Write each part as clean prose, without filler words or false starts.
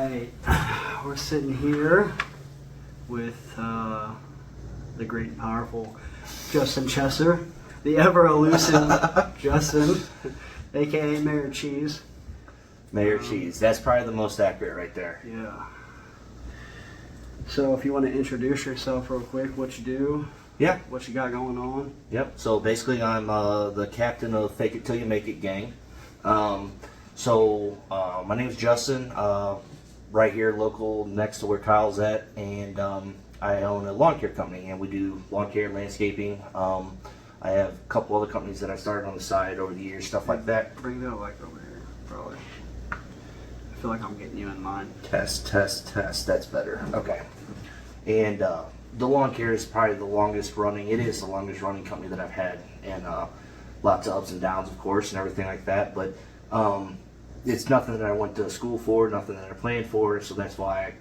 right, we're sitting here with the great and powerful Justin Chesser, the ever elusive Justin, aka Mayor Cheese. Mayor Cheese. That's probably the most accurate right there. Yeah. So if you want to introduce yourself real quick, what you do, Yeah. what you got going on. Yep. So basically, I'm the captain of Fake It Till You Make It gang. My name's Justin. Right here, local, next to where Kyle's at, and I own a lawn care company, and we do lawn care, landscaping. I have a couple other companies that I started on the side over the years, stuff like that. Bring that like over here, probably. I feel like I'm getting you in line. Test. That's better. Okay. And the lawn care is probably the longest running. It is the longest running company that I've had, and lots of ups and downs, of course, and everything like that. But it's nothing that I went to school for, nothing that I planned for. So that's why I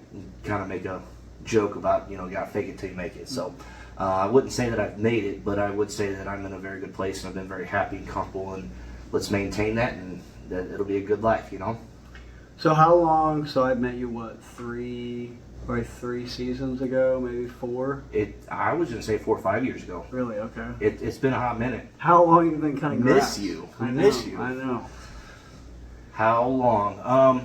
kind of make a joke about, you got to fake it till you make it. So I wouldn't say that I've made it, but I would say that I'm in a very good place, and I've been very happy and comfortable. And let's maintain that, and that it'll be a good life, So how long? So I met you three seasons ago, maybe 4. I was gonna say 4 or 5 years ago. Really? Okay. It's been a hot minute. How long have you been cutting grass? Miss you. I Miss you. I know. How long?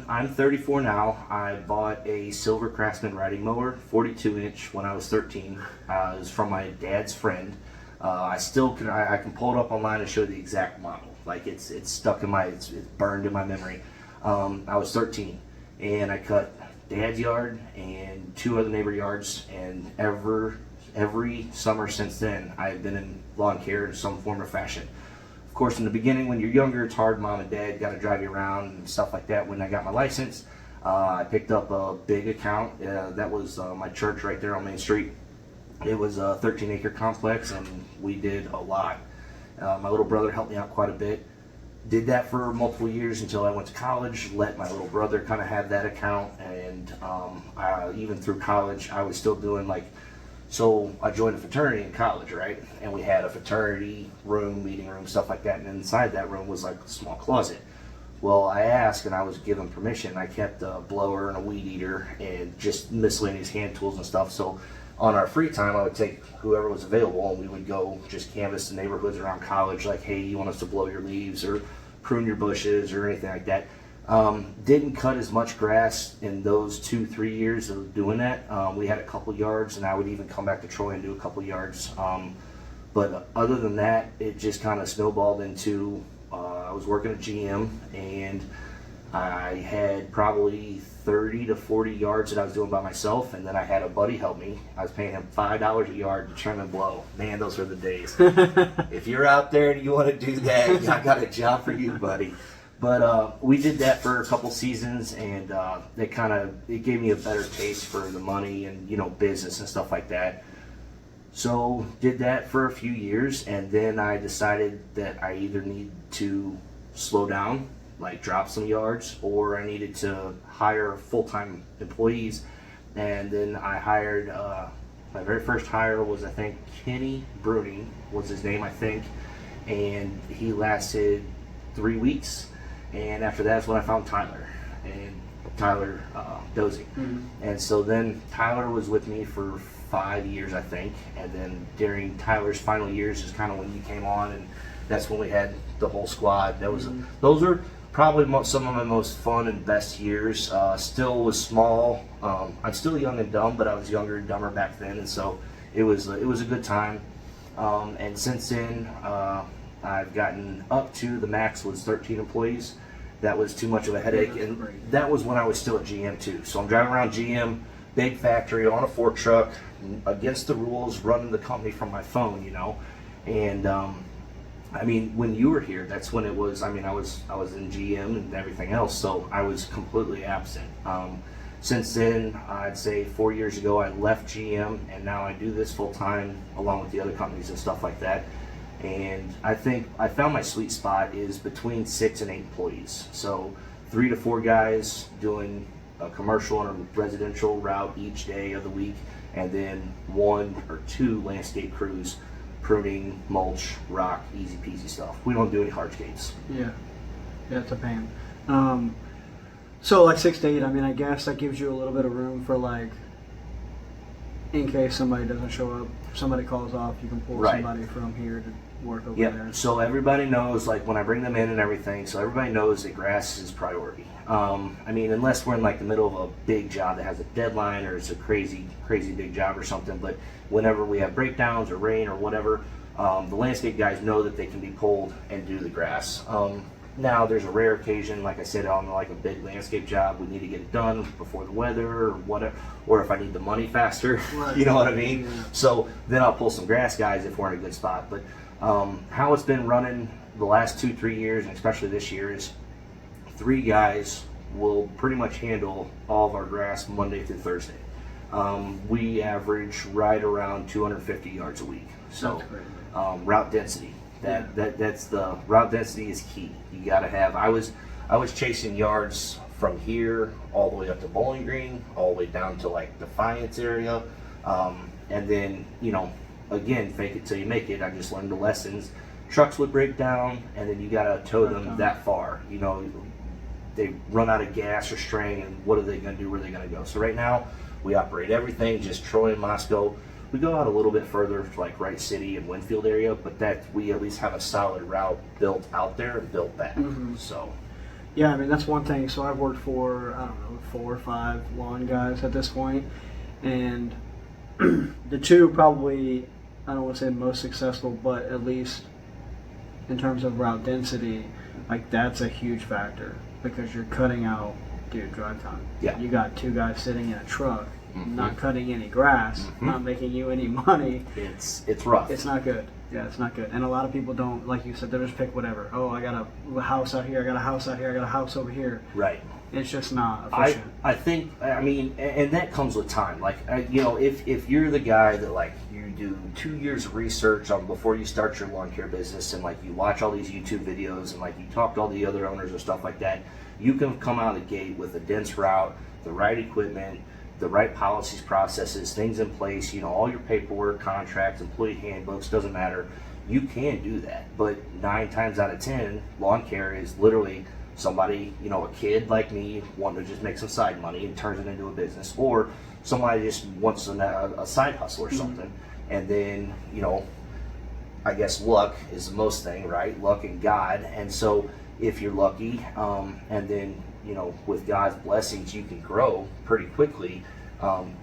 I'm 34 now. I bought a Silver Craftsman riding mower, 42-inch, when I was 13. It was from my dad's friend. I still can. I can pull it up online and show the exact model. Like it's stuck in it's burned in my memory. I was 13, and I cut Dad's yard and 2 other neighbor yards, and every summer since then, I've been in lawn care in some form or fashion. Of course, in the beginning, when you're younger, it's hard. Mom and Dad got to drive you around and stuff like that. When I got my license, I picked up a big account. That was my church right there on Main Street. It was a 13-acre complex, and we did a lot. My little brother helped me out quite a bit. Did that for multiple years until I went to college. Let my little brother kind of have that account, and even through college, I was still doing So I joined a fraternity in college, right? And we had a fraternity room, meeting room, stuff like that. And inside that room was like a small closet. Well, I asked, and I was given permission. I kept a blower and a weed eater and just miscellaneous hand tools and stuff. So on our free time, I would take whoever was available, and we would go just canvass the neighborhoods around college. Like, hey, you want us to blow your leaves or prune your bushes or anything like that. Didn't cut as much grass in those 2-3 years of doing that. We had a couple yards, and I would even come back to Troy and do a couple yards. But other than that, it just kind of snowballed into I was working at GM, and I had probably 30 to 40 yards that I was doing by myself, and then I had a buddy help me. I was paying him $5 a yard to trim and blow. Man, those were the days. If you're out there and you want to do that, I got a job for you, buddy. But we did that for a couple seasons, and it gave me a better taste for the money and business and stuff like that. So did that for a few years, and then I decided that I either need to slow down, like drop some yards, or I needed to hire full-time employees. And then I hired my very first hire was, I think, Kenny Bruning was his name, I think, and he lasted 3 weeks. And after that's when I found Tyler Dozy. Mm-hmm. And so then Tyler was with me for 5 years, I think. And then during Tyler's final years is kind of when you came on, and that's when we had the whole squad. Those are probably some of my most fun and best years. Still was small. I'm still young and dumb, but I was younger and dumber back then, and so it was a good time. And since then, I've gotten up to the max was 13 employees. That was too much of a headache, and that was when I was still at GM too. So I'm driving around GM, big factory, on a fork truck, against the rules, running the company from my phone, And when you were here, that's when it was. I was in GM and everything else, so I was completely absent. Since then, I'd say 4 years ago, I left GM, and now I do this full time along with the other companies and stuff like that. And I think I found my sweet spot is between 6 and 8 employees. So 3 to 4 guys doing a commercial and a residential route each day of the week, and then 1 or 2 landscape crews, pruning, mulch, rock, easy peasy stuff. We don't do any hardscapes. Yeah, it's a pain. So like 6 to 8. I mean, I guess that gives you a little bit of room for like, in case somebody doesn't show up, somebody calls off, you can pull Right. somebody from here to work over Yep. there. So everybody knows, like when I bring them in and everything, so everybody knows that grass is priority. I mean, unless we're in like the middle of a big job that has a deadline or it's a crazy big job or something. But whenever we have breakdowns or rain or whatever, the landscape guys know that they can be pulled and do the grass. Now there's a rare occasion, like I said, on like a big landscape job, we need to get it done before the weather or whatever, or if I need the money faster, Right. you know what I mean? Yeah. So then I'll pull some grass guys if we're in a good spot. But how it's been running the last 2-3 years, and especially this year, is 3 guys will pretty much handle all of our grass Monday through Thursday. We average right around 250 yards a week. So That's great. route density. That's the route density is key. You got to have. I was chasing yards from here all the way up to Bowling Green, all the way down to like Defiance area, and then again, fake it till you make it. I just learned the lessons. Trucks would break down, and then you got to tow them that far. They run out of gas or string, and what are they going to do? Where are they going to go? So right now, we operate everything just Troy and Moscow. We go out a little bit further to like Wright City and Winfield area, but that we at least have a solid route built out there and built back. So Yeah, I mean, that's one thing. So I've worked for, I don't know, 4 or 5 lawn guys at this point, and the 2 probably, I don't want to say most successful, but at least in terms of route density, like that's a huge factor because you're cutting out, dude, drive time. Yeah. You got 2 guys sitting in a truck, not cutting any grass, not making you any money. it's rough. It's not good. Yeah, it's not good. And a lot of people don't, like you said, they just pick whatever. Oh, I got a house out here, I got a house out here, I got a house over here. Right. It's just not efficient. I think, I mean, and that comes with time. Like, if you're the guy that like you do 2 years of research on before you start your lawn care business, and like you watch all these YouTube videos and like you talk to all the other owners and stuff like that, you can come out of the gate with a dense route, the right equipment, the right policies, processes, things in place, all your paperwork, contracts, employee handbooks, doesn't matter. You can do that. But 9 times out of 10, lawn care is literally somebody, a kid like me wanting to just make some side money and turns it into a business, or somebody just wants a side hustle or something. And then, I guess luck is the most thing, right? Luck and God. And so if you're lucky, and then, with God's blessings, you can grow pretty quickly,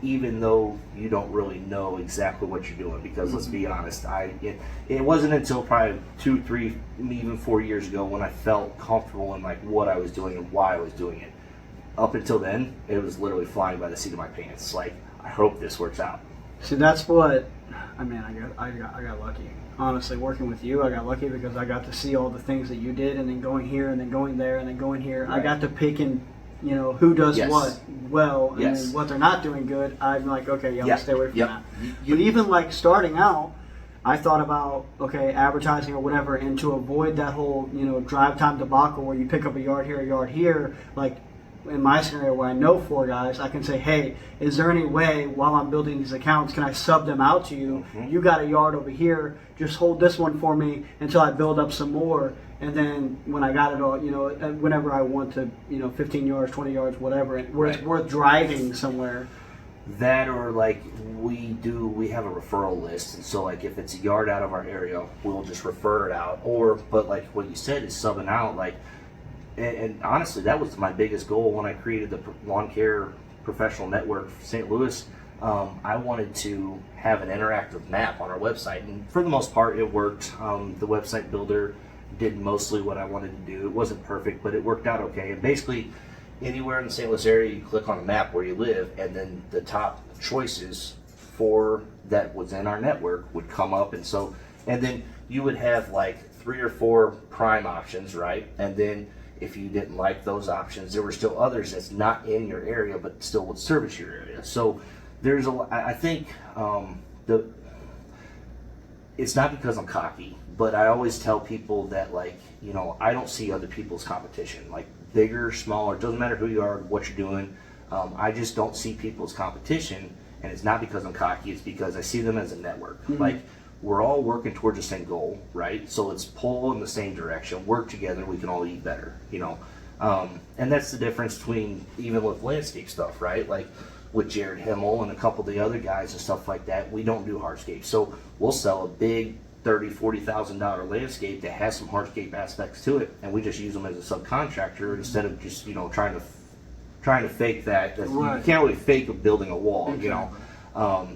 even though you don't really know exactly what you're doing. Because let's be honest, it wasn't until probably 2, 3, even 4 years ago when I felt comfortable in like what I was doing and why I was doing it. Up until then, it was literally flying by the seat of my pants. Like, I hope this works out. See, that's what, I mean, I got lucky. Honestly, working with you, I got lucky because I got to see all the things that you did, and then going here, and then going there, and then going here. Right. I got to pick and, who does Yes. what well, and Yes. then what they're not doing good. I'm like, okay, yeah, Yep. let's stay away from Yep. that. But even like starting out, I thought about, okay, advertising or whatever, and to avoid that whole, drive time debacle where you pick up a yard here, like, in my scenario where I know 4 guys, I can say, hey, is there any way while I'm building these accounts, can I sub them out to you? You got a yard over here, just hold this one for me until I build up some more. And then when I got it all, whenever I want to, 15 yards, 20 yards, whatever, where it's worth driving somewhere. That, or like we have a referral list, and so like if it's a yard out of our area, we'll just refer it out. But like what you said is subbing out, like. And honestly, that was my biggest goal when I created the Lawn Care Professional Network for St. Louis. I wanted to have an interactive map on our website, and for the most part, it worked. The website builder did mostly what I wanted to do. It wasn't perfect, but it worked out okay. And basically, anywhere in the St. Louis area, you click on a map where you live, and then the top choices for that was in our network would come up, and then you would have like 3 or 4 prime options, right? And then if you didn't like those options, there were still others that's not in your area but still would service your area. So there's I think it's not because I'm cocky, but I always tell people that like, I don't see other people's competition, like bigger, smaller, doesn't matter who you are, what you're doing. I just don't see people's competition, and it's not because I'm cocky, it's because I see them as a network. Like, we're all working towards the same goal, right? So let's pull in the same direction, work together, we can all eat better. And that's the difference between even with landscape stuff, right? Like with Jared Himmel and a couple of the other guys and stuff like that, we don't do hardscape. So we'll sell a big $30,000-$40,000 landscape that has some hardscape aspects to it, and we just use them as a subcontractor instead of just trying to fake that. Right. You can't really fake building a wall, Exactly.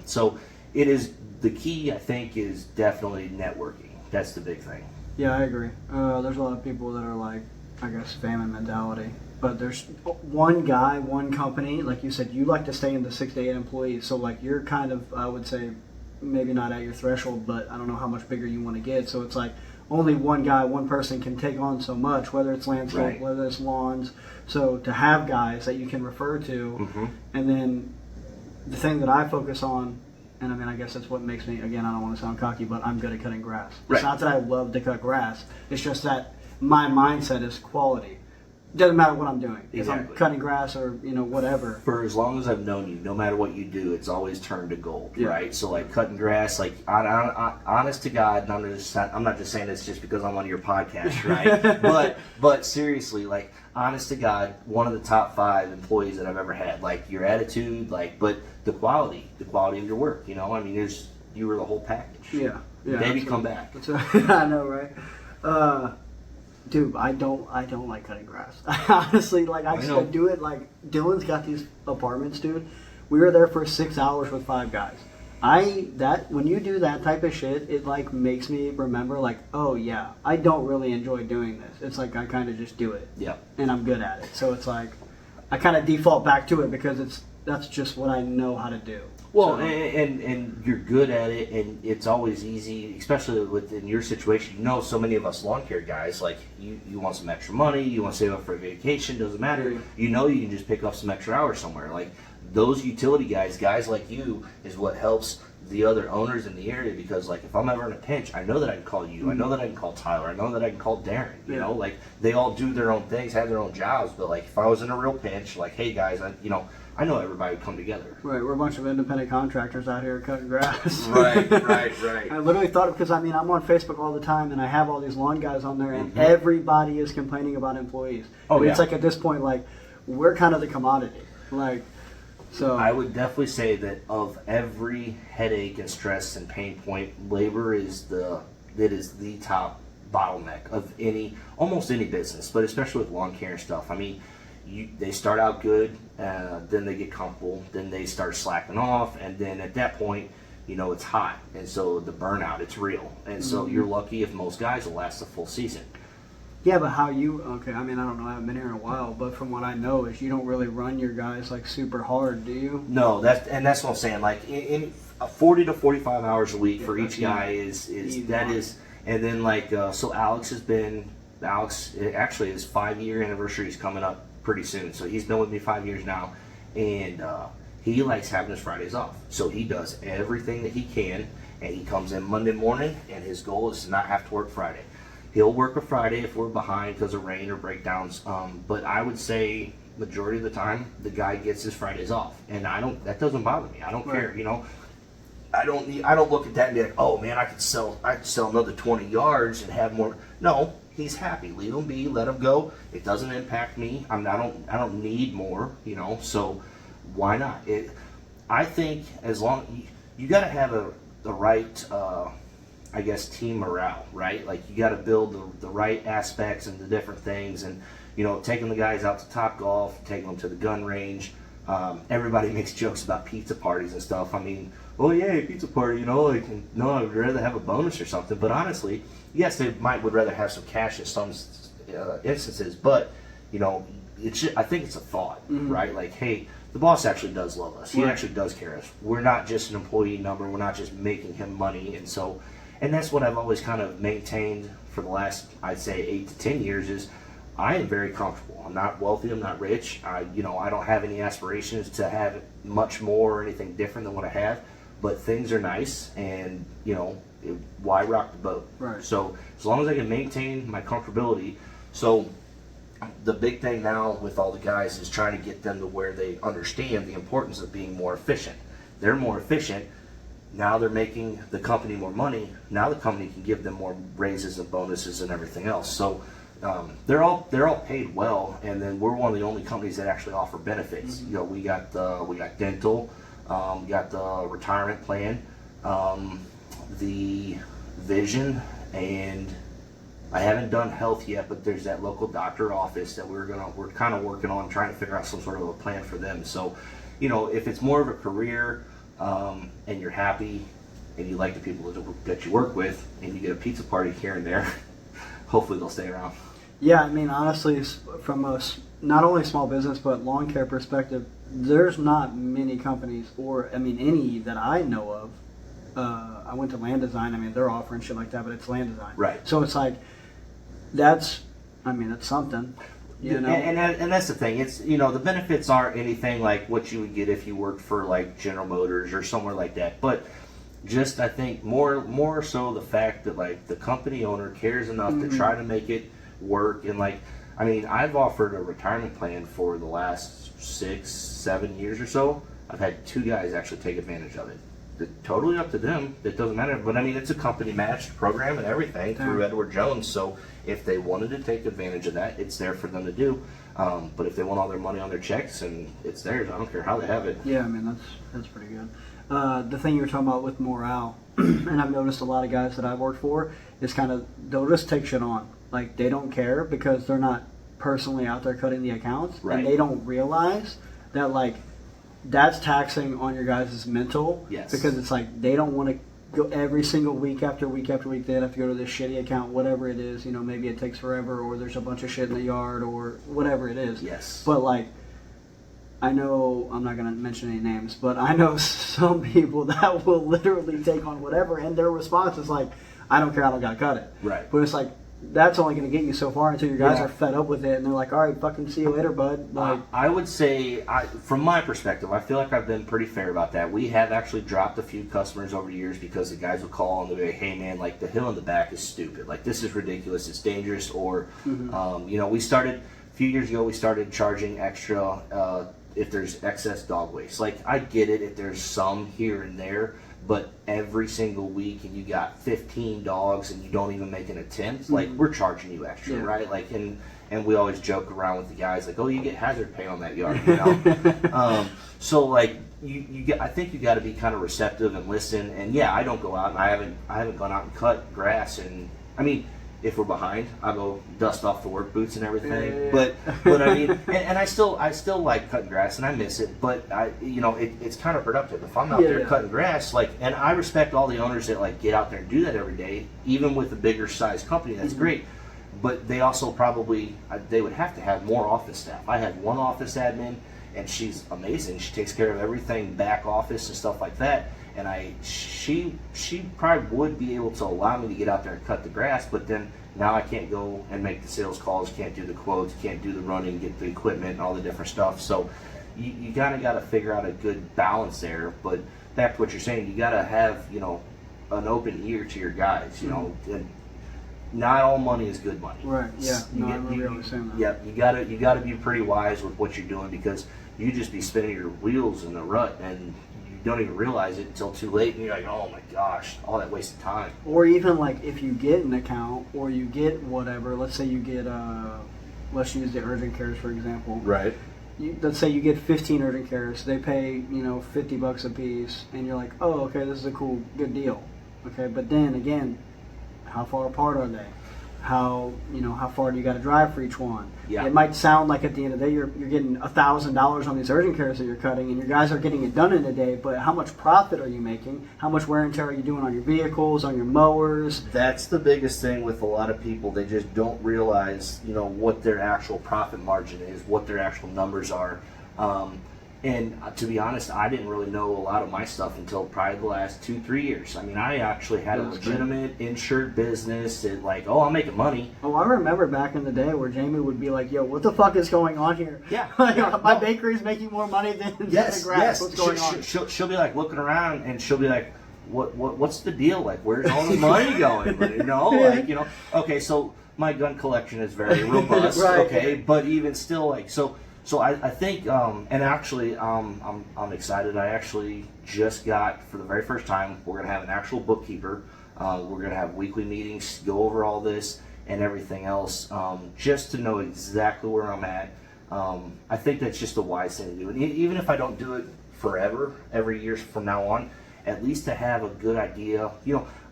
So it is the key. I think is definitely networking. That's the big thing. Yeah, I agree. There's a lot of people that are like, I guess, famine mentality. But there's one guy, one company, like you said, you like to stay in the 6 to 8 employees. So like you're kind of, I would say, maybe not at your threshold, but I don't know how much bigger you want to get. So it's like only one guy, one person can take on so much, whether it's landscape, Right. whether it's lawns. So to have guys that you can refer to, and then the thing that I focus on, and I mean, I guess that's what makes me, again, I don't want to sound cocky, but I'm good at cutting grass. Right. It's not that I love to cut grass. It's just that my mindset is quality. Doesn't matter what I'm doing. If I'm Exactly. cutting grass or, whatever. For as long as I've known you, no matter what you do, it's always turned to gold, Yeah. right? So like cutting grass, like honest to God, and I'm not just saying this just because I'm on your podcast, right? but seriously, like honest to God, one of the top 5 employees that I've ever had. Like your attitude, but the quality of your work. I mean, you were the whole package. Yeah. Maybe come back. That's right. I know, right? Dude, I don't like cutting grass. Honestly, like I know. do it. Like Dylan's got these apartments, dude. We were there for 6 hours with 5 guys. When you do that type of shit, it like makes me remember like, oh yeah, I don't really enjoy doing this. It's like I kind of just do it, Yep. and I'm good at it. So it's like I kind of default back to it because that's just what I know how to do. Well, So- and you're good at it, and it's always easy, especially within your situation. So many of us lawn care guys, like you want some extra money, you want to save up for a vacation, doesn't matter. Yeah. You can just pick up some extra hours somewhere. Like those utility guys like you, is what helps the other owners in the area, because like if I'm ever in a pinch, I know that I can call you. I know that I can call Tyler. I know that I can call Darren. Yeah. Like they all do their own things, have their own jobs, but like if I was in a real pinch, like hey guys, I know everybody would come together. Right, we're a bunch of independent contractors out here cutting grass. Right. I literally thought it because I'm on Facebook all the time and I have all these lawn guys on there and everybody is complaining about employees. Oh, and it's yeah. like at this point, like we're kind of the commodity. Like, so I would definitely say that of every headache and stress and pain point, labor is the top bottleneck of almost any business, but especially with lawn care and stuff. I mean, they start out good, then they get comfortable, then they start slacking off, and then at that point, it's hot, and so the burnout, it's real, and so you're lucky if most guys will last a full season. yeah, but okay, I mean, I don't know, I haven't been here in a while, but from what I know is you don't really run your guys like super hard, do you? No, that's what I'm saying. Like in 40 to 45 hours a week for each guy is and then like so Alex actually his 5-year anniversary is coming up pretty soon. So he's been with me 5 years now, and he likes having his Fridays off. So he does everything that he can, and he comes in Monday morning, and his goal is to not have to work Friday. He'll work a Friday if we're behind because of rain or breakdowns, but I would say majority of the time the guy gets his Fridays off, and that doesn't bother me. I don't care, I don't look at that and be like, oh man, I could sell another 20 yards and have more. No, he's happy. Leave him be. Let him go. It doesn't impact me. I don't need more. So why not? I think as long you got to have the right, I guess, team morale, right? Like you got to build the right aspects and the different things, and taking the guys out to Topgolf, taking them to the gun range. Everybody makes jokes about pizza parties and stuff. I mean, oh yeah, pizza party, like, no, I would rather have a bonus or something. But honestly, yes, they would rather have some cash in some instances. But I think it's a thought, right? Like, hey, the boss actually does love us. He actually does care us. We're not just an employee number. We're not just making him money. And that's what I've always kind of maintained for the last, I'd say, 8 to 10 years is I am very comfortable. I'm not wealthy. I'm not rich. I don't have any aspirations to have much more or anything different than what I have. But things are nice, and why rock the boat? Right. So as long as I can maintain my comfortability. So the big thing now with all the guys is trying to get them to where they understand the importance of being more efficient. They're more efficient. Now they're making the company more money. Now the company can give them more raises and bonuses and everything else. So they're all paid well, and then we're one of the only companies that actually offer benefits. Mm-hmm. You know, we got dental, we got the retirement plan, the vision, and I haven't done health yet, but there's that local doctor office that we're kind of working on trying to figure out some sort of a plan for them. So, you know, if it's more of a career, and you're happy and you like the people that you work with, and you get a pizza party here and there, hopefully they'll stay around. Yeah, I mean, honestly, from not only small business but lawn care perspective, there's not many companies, or I mean, any that I know of. I went to Land Design. I mean, they're offering shit like that, but it's Land Design. Right. So it's like, that's something. You know? And that's the thing. It's, you know, the benefits aren't anything like what you would get if you worked for like General Motors or somewhere like that. But just, I think more so the fact that like the company owner cares enough to try to make it work. And like, I mean, I've offered a retirement plan for the last 6-7 years or so. I've had 2 guys actually take advantage of it. It's totally up to them. It doesn't matter. But I mean, it's a company matched program and everything through Edward Jones. So if they wanted to take advantage of that, it's there for them to do. But if they want all their money on their checks, and it's theirs, I don't care how they have it. Yeah, I mean, that's pretty good. The thing you were talking about with morale, and I've noticed a lot of guys that I've worked for, is kind of, they'll just take shit on. Like, they don't care because they're not personally out there cutting the accounts. Right. And they don't realize that, like, that's taxing on your guys' mental. Yes. Because it's like, they don't want to go every single week after week after week. They have to go to this shitty account, whatever it is. You know, maybe it takes forever, or there's a bunch of shit in the yard, or whatever it is. Yes. But like, I know, I'm not going to mention any names, but I know some people that will literally take on whatever, and their response is like, I don't care, I don't got to cut it. Right. But it's like, that's only going to get you so far until your guys are fed up with it, and they're like, all right, fucking see you later, bud. Like, I would say, from my perspective, I feel like I've been pretty fair about that. We have actually dropped a few customers over the years because the guys would call and they'd be like, hey man, like the hill in the back is stupid. Like, this is ridiculous, it's dangerous. Or, you know, a few years ago, we started charging extra if there's excess dog waste. Like, I get it if there's some here and there, but every single week and you got 15 dogs and you don't even make an attempt, like, we're charging you extra, right? Like, and we always joke around with the guys like, oh, you get hazard pay on that yard, you know. So like, I think you got to be kind of receptive and listen. And yeah, I don't go out, and I haven't gone out and cut grass. And I mean, if we're behind, I'll go dust off the work boots and everything. But I mean, and I still like cutting grass, and I miss it. But you know, it's kind of productive. If I'm out there cutting grass, like, and I respect all the owners that like get out there and do that every day, even with a bigger size company. That's great. But they also probably they would have to have more office staff. I had one office admin, and she's amazing. She takes care of everything, back office and stuff like that. And she probably would be able to allow me to get out there and cut the grass, but then now I can't go and make the sales calls, can't do the quotes, can't do the running, get the equipment and all the different stuff. So you kind of got to figure out a good balance there. But back to what you're saying, you got to have, you know, an open ear to your guys, you know. And not all money is good money. right, yeah. No, I remember you always saying that. Yeah, you gotta be pretty wise with what you're doing, because you just be spinning your wheels in the rut and don't even realize it until too late, and you're like, oh my gosh, all that wasted time. Or even like, if you get an account, or you get whatever, let's say you get, let's use the urgent cares for example. Right. Let's say you get 15 urgent cares, they pay, you know, $50 a piece, and you're like, oh, okay, this is a good deal. Okay, but then again, how far apart are they? How far do you got to drive for each one? Yeah. It might sound like at the end of the day you're getting $1,000 on these urgent cares that you're cutting, and your guys are getting it done in a day. But how much profit are you making? How much wear and tear are you doing on your vehicles, on your mowers? That's the biggest thing with a lot of people. They just don't realize, you know, what their actual profit margin is, what their actual numbers are. And to be honest, I didn't really know a lot of my stuff until probably the last 2-3 years. I mean, I actually had a legitimate insured business, and like, oh, I'm making money. Oh, I remember back in the day where Jamie would be like, yo, what the fuck is going on here? Yeah. My bakery's making more money than the grass. Yes. What's going on? She'll be like looking around, and she'll be like, what's the deal? Like, where's all the money going? But, you know, like, you know, okay, so my gun collection is very robust, right. Okay, but even still, like, So I think, and actually, I'm excited. I actually just got, for the very first time, we're going to have an actual bookkeeper. We're going to have weekly meetings, go over all this, and everything else, just to know exactly where I'm at. I think that's just a wise thing to do. And even if I don't do it forever, every year from now on, at least to have a good idea.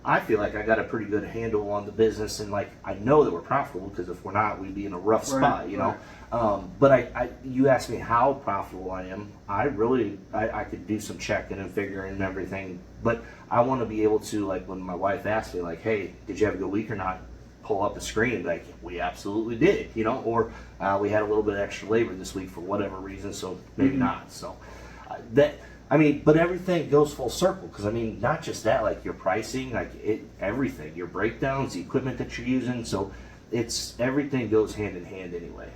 I feel like I got a pretty good handle on the business, and like I know that we're profitable, because if we're not, we'd be in a rough spot, But you asked me how profitable I am. I could do some checking and figuring and everything, but I want to be able to, like, when my wife asks me, like, hey, did you have a good week or not? Pull up the screen and be like, we absolutely did, or we had a little bit of extra labor this week for whatever reason, so maybe not. So but everything goes full circle, because not just that, like your pricing, everything, your breakdowns, the equipment that you're using, so everything goes hand in hand anyway.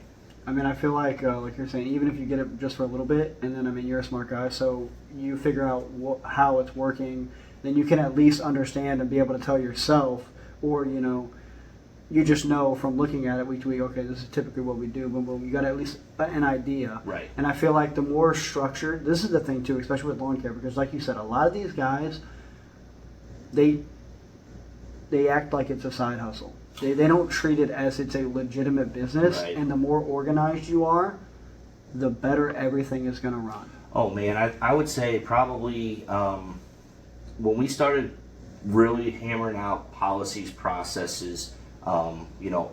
I feel like you're saying, even if you get it just for a little bit, and then you're a smart guy, so you figure out how it's working, then you can at least understand and be able to tell yourself, or you just know from looking at it week to week, okay, this is typically what we do, boom, boom. You got at least an idea. Right. And I feel like the more structured, this is the thing too, especially with lawn care, because like you said, a lot of these guys, they act like it's a side hustle. They don't treat it as it's a legitimate business. Right. And the more organized you are, the better everything is going to run. Oh man, I would say probably when we started really hammering out policies, processes,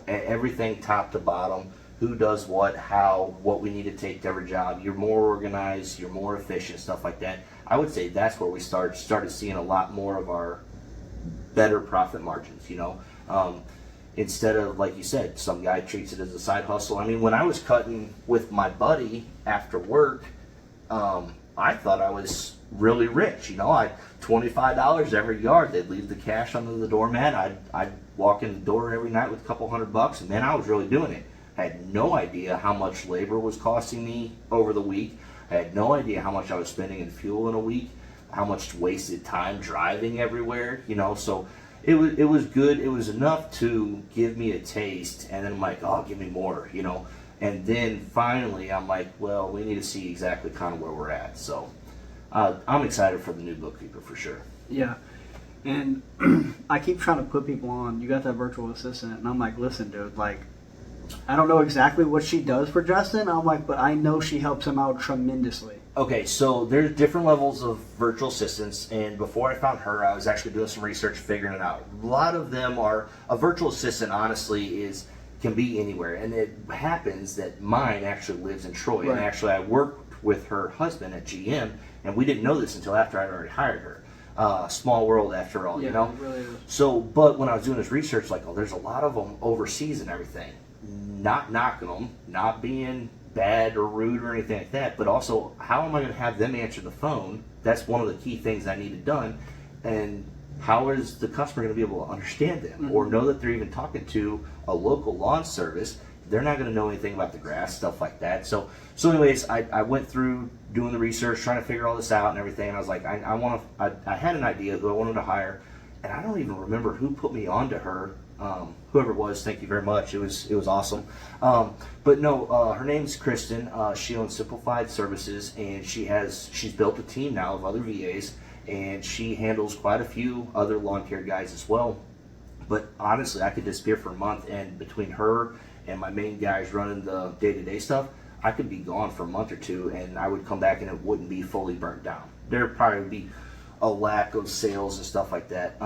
everything top to bottom, who does what, how, what we need to take to every job. You're more organized, you're more efficient, stuff like that. I would say that's where we started seeing a lot more of our better profit margins, instead of, like you said, some guy treats it as a side hustle. When I was cutting with my buddy after work, I thought I was really rich. I $25 every yard. They'd leave the cash under the doormat. I'd walk in the door every night with a couple $100, and man, I was really doing it. I had no idea how much labor was costing me over the week. I had no idea how much I was spending in fuel in a week, how much wasted time driving everywhere. So it was good. It was enough to give me a taste, and then I'm like, oh, give me more, And then finally, I'm like, well, we need to see exactly kind of where we're at. So I'm excited for the new bookkeeper for sure. Yeah. And I keep trying to put people on, you got that virtual assistant, and I'm like, listen, dude, I don't know exactly what she does for Justin. I'm like, but I know she helps him out tremendously. Okay, so there's different levels of virtual assistants, and before I found her, I was actually doing some research, figuring it out. A lot of them are, a virtual assistant, honestly, can be anywhere, and it happens that mine actually lives in Troy, right. And actually I worked with her husband at GM, and we didn't know this until after I'd already hired her. Small world after all, It really is. So, but when I was doing this research, there's a lot of them overseas and everything. Not knocking them, not being bad or rude or anything like that, but also, how am I going to have them answer the phone? That's one of the key things I needed done. And how is the customer going to be able to understand them, or know that they're even talking to a local lawn service? They're not going to know anything about the grass, stuff like that. So anyways, I went through doing the research, trying to figure all this out and everything. And I was like, I had an idea who I wanted to hire, and I don't even remember who put me onto her. Whoever it was, thank you very much. It was awesome. But no, her name's Kristen. She owns Simplified Services, and she's built a team now of other VAs, and she handles quite a few other lawn care guys as well. But honestly, I could disappear for a month, and between her and my main guys running the day-to-day stuff, I could be gone for a month or two, and I would come back and it wouldn't be fully burnt down. There probably would be a lack of sales and stuff like that.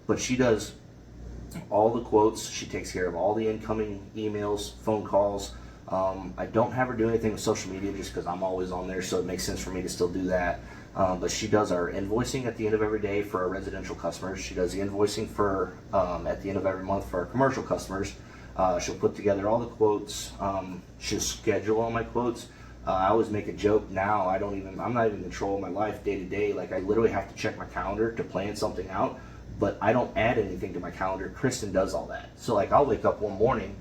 But she does all the quotes. She takes care of all the incoming emails, phone calls. I don't have her do anything with social media just because I'm always on there, so it makes sense for me to still do that. But she does our invoicing at the end of every day for our residential customers. She does the invoicing for at the end of every month for our commercial customers. She'll put together all the quotes. She'll schedule all my quotes. I always make a joke now. I'm not even in control of my life day to day. I literally have to check my calendar to plan something out, but I don't add anything to my calendar. Kristen does all that. So I'll wake up one morning,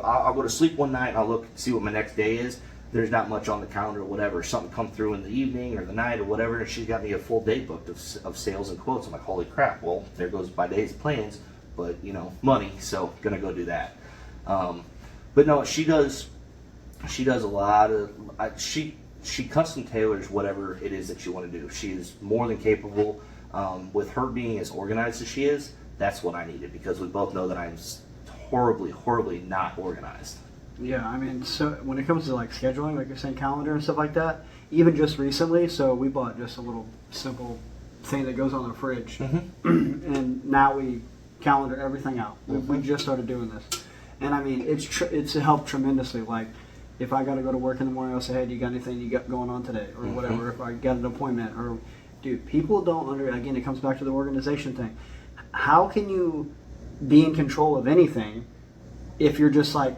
I'll go to sleep one night and I'll look see what my next day is. There's not much on the calendar or whatever. Something come through in the evening or the night or whatever, and she's got me a full day booked of sales and quotes. I'm like, holy crap, well, there goes my day's plans, but money, so gonna go do that. But no, she does a lot of, she custom tailors whatever it is that you want to do. She is more than capable. With her being as organized as she is, that's what I needed, because we both know that I'm horribly not organized. Yeah, I mean, so when it comes to like scheduling, like you're saying, calendar and stuff like that, even just recently, so we bought just a little simple thing that goes on the fridge, and now we calendar everything out. We just started doing this, and I mean, it's helped tremendously. Like, if I got to go to work in the morning, I'll say, hey, do you got anything you got going on today, or whatever. If I got an appointment, or dude, people don't again, it comes back to the organization thing. How can you be in control of anything if you're just like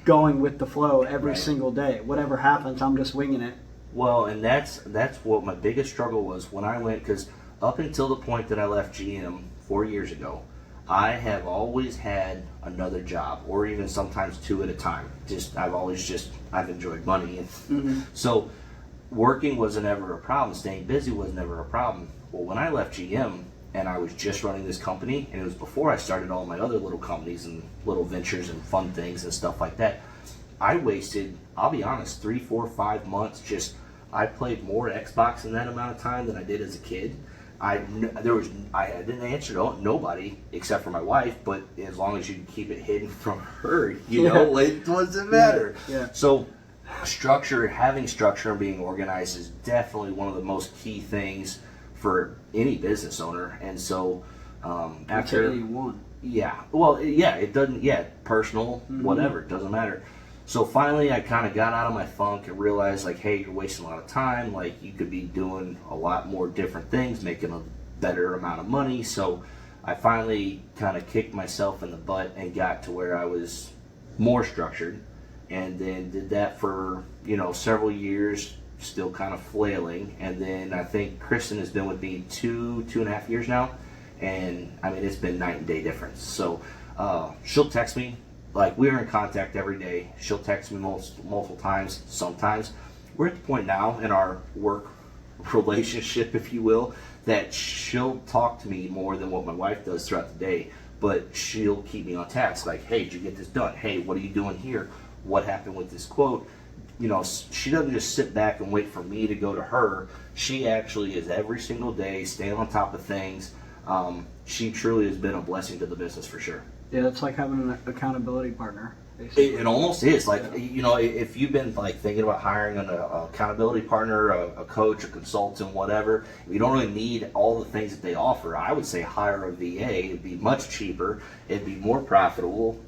going with the flow every single day? Whatever happens, I'm just winging it. Well, and that's what my biggest struggle was when I went, because up until the point that I left GM 4 years ago, I have always had another job, or even sometimes two at a time. I've enjoyed money, and so working wasn't ever a problem. Staying busy was never a problem. Well, when I left GM and I was just running this company, and it was before I started all my other little companies and little ventures and fun things and stuff like that, I wasted, I'll be honest, 3, 4, 5 months I played more Xbox in that amount of time than I did as a kid. I didn't answer to nobody except for my wife, but as long as you keep it hidden from her, like, it doesn't matter. Yeah. So having structure and being organized is definitely one of the most key things for any business owner. And so after anyone. Yeah. Well, yeah, it doesn't, personal, whatever, it doesn't matter. So finally, I kind of got out of my funk and realized, like, hey, you're wasting a lot of time. Like, you could be doing a lot more different things, making a better amount of money. So I finally kind of kicked myself in the butt and got to where I was more structured, and then did that for, several years, still kind of flailing. And then I think Kristen has been with me 2.5 years now. And I mean, it's been night and day difference. So she'll text me. Like, we're in contact every day. She'll text me multiple times. Sometimes we're at the point now in our work relationship, if you will, that she'll talk to me more than what my wife does throughout the day. But she'll keep me on task. Like, hey, did you get this done? Hey, what are you doing here? What happened with this quote? She doesn't just sit back and wait for me to go to her. She actually is every single day staying on top of things. She truly has been a blessing to the business for sure. Yeah, it's like having an accountability partner. Basically. It almost is. Like, if you've been like thinking about hiring an accountability partner, a coach, a consultant, whatever, if you don't really need all the things that they offer, I would say hire a VA. It'd be much cheaper. It'd be more profitable,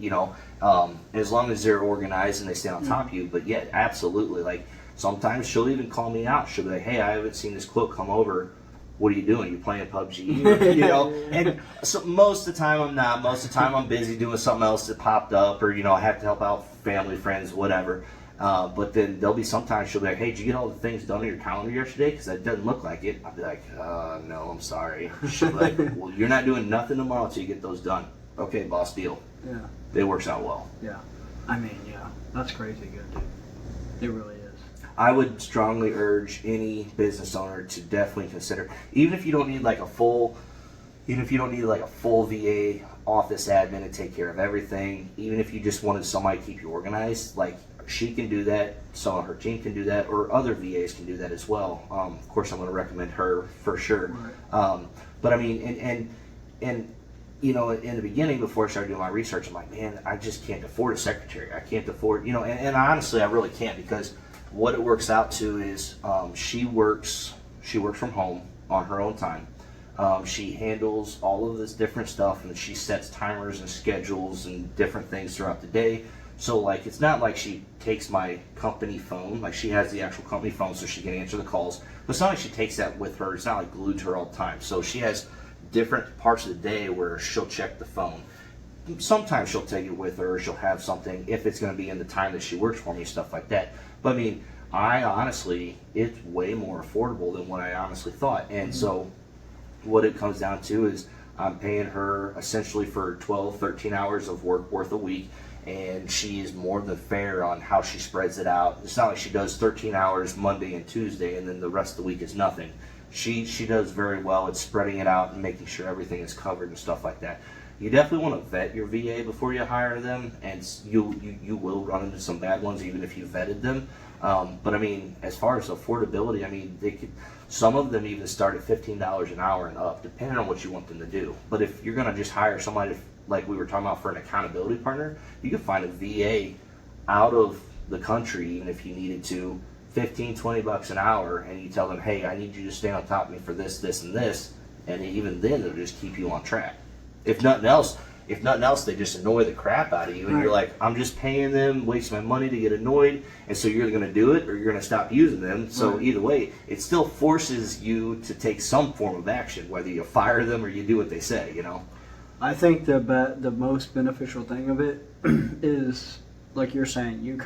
as long as they're organized and they stay on top of you. But yeah, absolutely. Like, sometimes she'll even call me out. She'll be like, hey, I haven't seen this quote come over. What are you doing? You playing PUBG? And so most of the time I'm not. Most of the time I'm busy doing something else that popped up, or I have to help out family, friends, whatever. But then there'll be sometimes she'll be like, "Hey, did you get all the things done on your calendar yesterday? Because that doesn't look like it." I'll be like, "No, I'm sorry." She'll be like, "Well, you're not doing nothing tomorrow until you get those done." Okay, boss, deal. Yeah. It works out well. Yeah. I mean, yeah, that's crazy good, dude. It really is. I would strongly urge any business owner to definitely consider, even if you don't need like a full VA office admin to take care of everything, even if you just wanted somebody to keep you organized, like, she can do that, some of her team can do that, or other VAs can do that as well. Of course, I'm going to recommend her for sure. Right. But I mean, and in the beginning, before I started doing my research, I'm like, man, I just can't afford a secretary. I can't afford, and honestly, I really can't, because what it works out to is she works from home on her own time. She handles all of this different stuff, and she sets timers and schedules and different things throughout the day. So, like, it's not like she takes my company phone. Like, she has the actual company phone so she can answer the calls. But it's not like she takes that with her. It's not like glued to her all the time. So she has different parts of the day where she'll check the phone. Sometimes she'll take it with her, or she'll have something if it's going to be in the time that she works for me, stuff like that. But I mean, it's way more affordable than what I honestly thought. And so what it comes down to is I'm paying her essentially for 12, 13 hours of work worth a week, and she is more than fair on how she spreads it out. It's not like she does 13 hours Monday and Tuesday and then the rest of the week is nothing. She does very well at spreading it out and making sure everything is covered and stuff like that. You definitely want to vet your VA before you hire them, and you will run into some bad ones even if you vetted them. But I mean, as far as affordability, I mean, some of them even start at $15 an hour and up, depending on what you want them to do. But if you're going to just hire somebody like we were talking about for an accountability partner, you could find a VA out of the country, even if you needed to, 15, 20 bucks an hour, and you tell them, hey, I need you to stay on top of me for this, this, and this, and even then they'll just keep you on track. If nothing else, they just annoy the crap out of you, and you're like, I'm just paying them, wasting my money to get annoyed, and so you're going to do it or you're going to stop using them. So either way, it still forces you to take some form of action, whether you fire them or you do what they say, you know? I think the most beneficial thing of it is, like you're saying,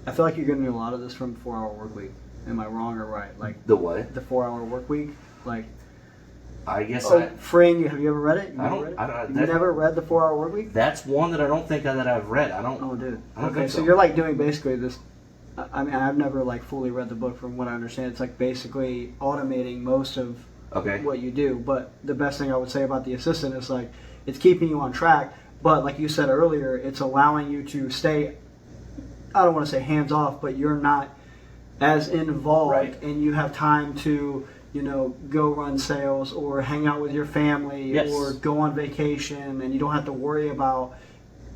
I feel like you're getting a lot of this from 4-Hour Work Week. Am I wrong or right? Like The what? the 4-Hour Work Week, like. I guess Freeing. Have you ever read it? You never read the 4-Hour Work Week? That's one that I don't think that I've read. I don't. Oh, dude. I don't Okay, think so you're like doing basically this. I mean, I've never like fully read the book. From what I understand, it's like basically automating most of what you do. But the best thing I would say about the assistant is like it's keeping you on track. But like you said earlier, it's allowing you to stay. I don't want to say hands off, but you're not as involved, and you have time to, go run sales or hang out with your family or go on vacation, and you don't have to worry about,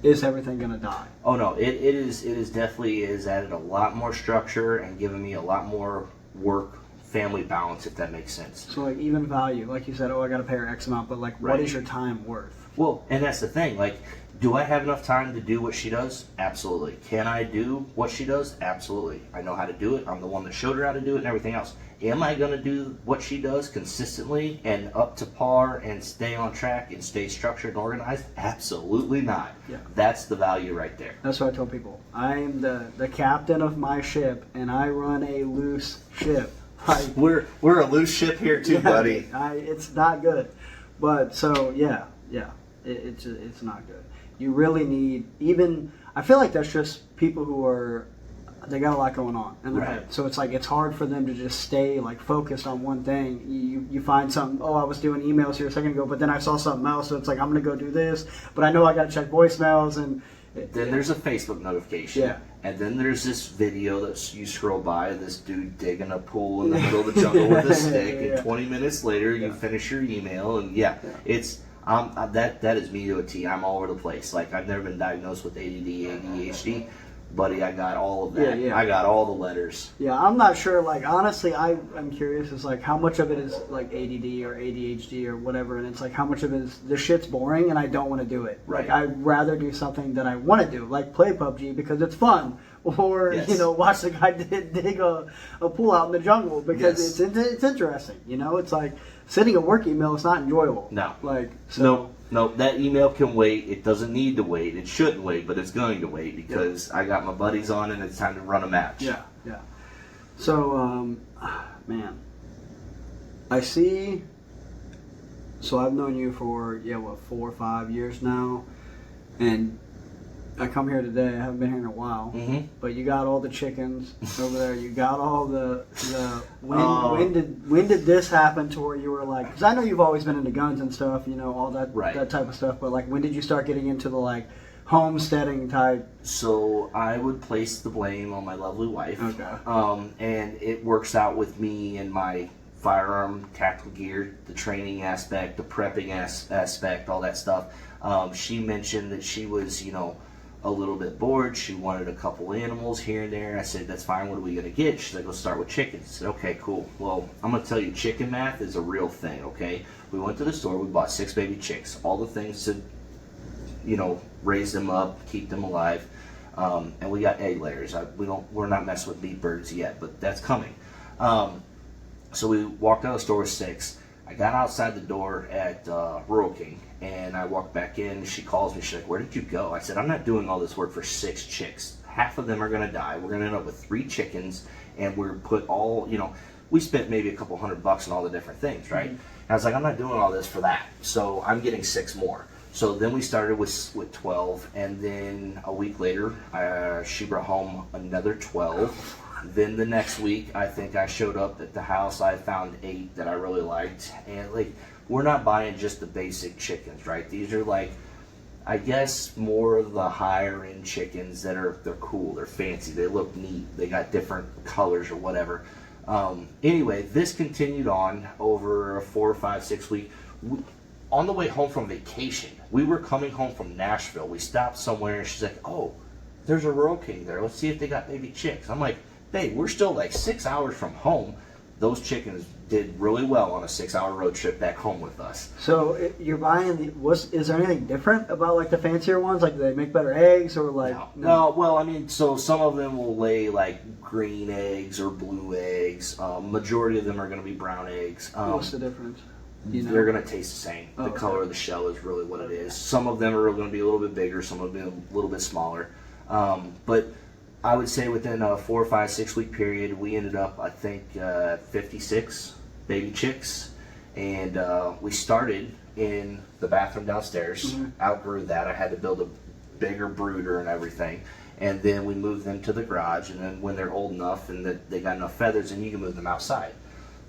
is everything going to die? Oh no, it is definitely added a lot more structure and given me a lot more work family balance, if that makes sense. So like even value, like you said, I got to pay her X amount, but like what is your time worth? Well, and that's the thing, like, do I have enough time to do what she does? Absolutely. Can I do what she does? Absolutely. I know how to do it. I'm the one that showed her how to do it and everything else. Am I going to do what she does consistently and up to par and stay on track and stay structured and organized? Absolutely not. Yeah. That's the value right there. That's what I tell people. I am the captain of my ship, and I run a loose ship. Like, we're a loose ship here too, buddy. It's not good. But so, yeah. It's not good. You really need, I feel like that's just people who they got a lot going on in their head. So it's like, it's hard for them to just stay like focused on one thing. You find something, I was doing emails here a second ago, but then I saw something else. So it's like, I'm going to go do this, but I know I got to check voicemails. And then there's a Facebook notification. Yeah. And then there's this video that you scroll by, this dude digging a pool in the middle of the jungle with a stick. And 20 minutes later, you finish your email. And it's, that is me to a T. I'm all over the place. Like, I've never been diagnosed with ADD, ADHD. Buddy, I got all of that. I got all the letters. Yeah, I'm not sure. Like, honestly, I'm curious. Is like how much of it is like ADD or ADHD or whatever, and it's like how much of it is this shit's boring and I don't want to do it. Right. Like, I'd rather do something that I want to do, like play PUBG because it's fun, or watch the guy dig a pool out in the jungle because it's interesting. It's like sending a work email is not enjoyable. No. Like so. No, that email can wait. It doesn't need to wait. It shouldn't wait, but it's going to wait because I got my buddies on and it's time to run a match. Yeah. So, man, I see. So I've known you for 4 or 5 years now, and I come here today. I haven't been here in a while, but you got all the chickens over there. You got all the when did this happen to where you were like? Because I know you've always been into guns and stuff, all that that type of stuff. But like, when did you start getting into the like homesteading type? So I would place the blame on my lovely wife. Okay. And it works out with me and my firearm tactical gear, the training aspect, the prepping aspect, all that stuff. She mentioned that she was, a little bit bored. She wanted a couple animals here and there. I said, that's fine. What are we going to get? She's like, let's start with chickens. I said, okay, cool. Well, I'm going to tell you, chicken math is a real thing, okay? We went to the store. We bought 6 baby chicks. All the things to, raise them up, keep them alive. And we got egg layers. We're not messing with meat birds yet, but that's coming. So we walked out of the store with 6. I got outside the door at Rural King, and I walked back in. She calls me. She's like, where did you go? I said, I'm not doing all this work for 6 chicks. Half of them are going to die. We're going to end up with 3 chickens, and we're put all, we spent maybe a couple $100 on all the different things, right? And I was like, I'm not doing all this for that. So I'm getting 6 more. So then we started with 12, and then a week later, she brought home another 12. Then the next week, I think I showed up at the house. I found 8 that I really liked. And like, we're not buying just the basic chickens, right? These are like, I guess, more of the higher end chickens they're cool, they're fancy, they look neat, they got different colors or whatever. Anyway, this continued on over a 4 or 5, 6 week. on the way home from vacation, we were coming home from Nashville. We stopped somewhere, and she's like, "Oh, there's a Rural King there. Let's see if they got baby chicks." I'm like, "Babe, we're still like 6 hours from home." Those chickens did really well on a 6-hour road trip back home with us. So you're buying is there anything different about like the fancier ones? Like do they make better eggs or like? No. Well, I mean, so some of them will lay like green eggs or blue eggs. Majority of them are going to be brown eggs. What's the difference? You know? They're going to taste the same. Oh, the color of the shell is really what it is. Some of them are going to be a little bit bigger. Some of them a little bit smaller. But I would say within a 4 or 5, 6 week period, we ended up, I think, 56 baby chicks. And we started in the bathroom downstairs. Outgrew that. I had to build a bigger brooder and everything. And then we moved them to the garage. And then when they're old enough and that they got enough feathers, then you can move them outside.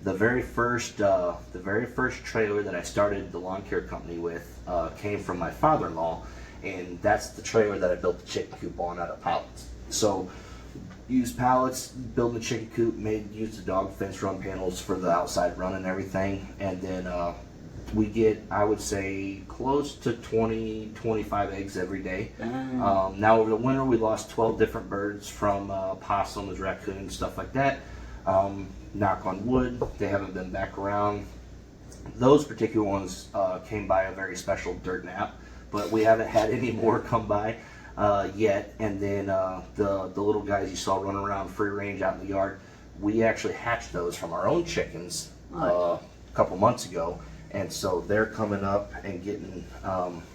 The very first trailer that I started the Lawncare company with came from my father-in-law, and that's the trailer that I built the chicken coop on out of pallets. So, used pallets, build the chicken coop, used the dog fence run panels for the outside run and everything, and then we get, I would say, close to 20, 25 eggs every day. Now over the winter we lost 12 different birds from possums, raccoons, stuff like that. Knock on wood, they haven't been back around. Those particular ones came by a very special dirt nap, but we haven't had any more come by yet. And then the little guys you saw running around free range out in the yard, we actually hatched those from our own chickens a couple months ago, and so they're coming up and getting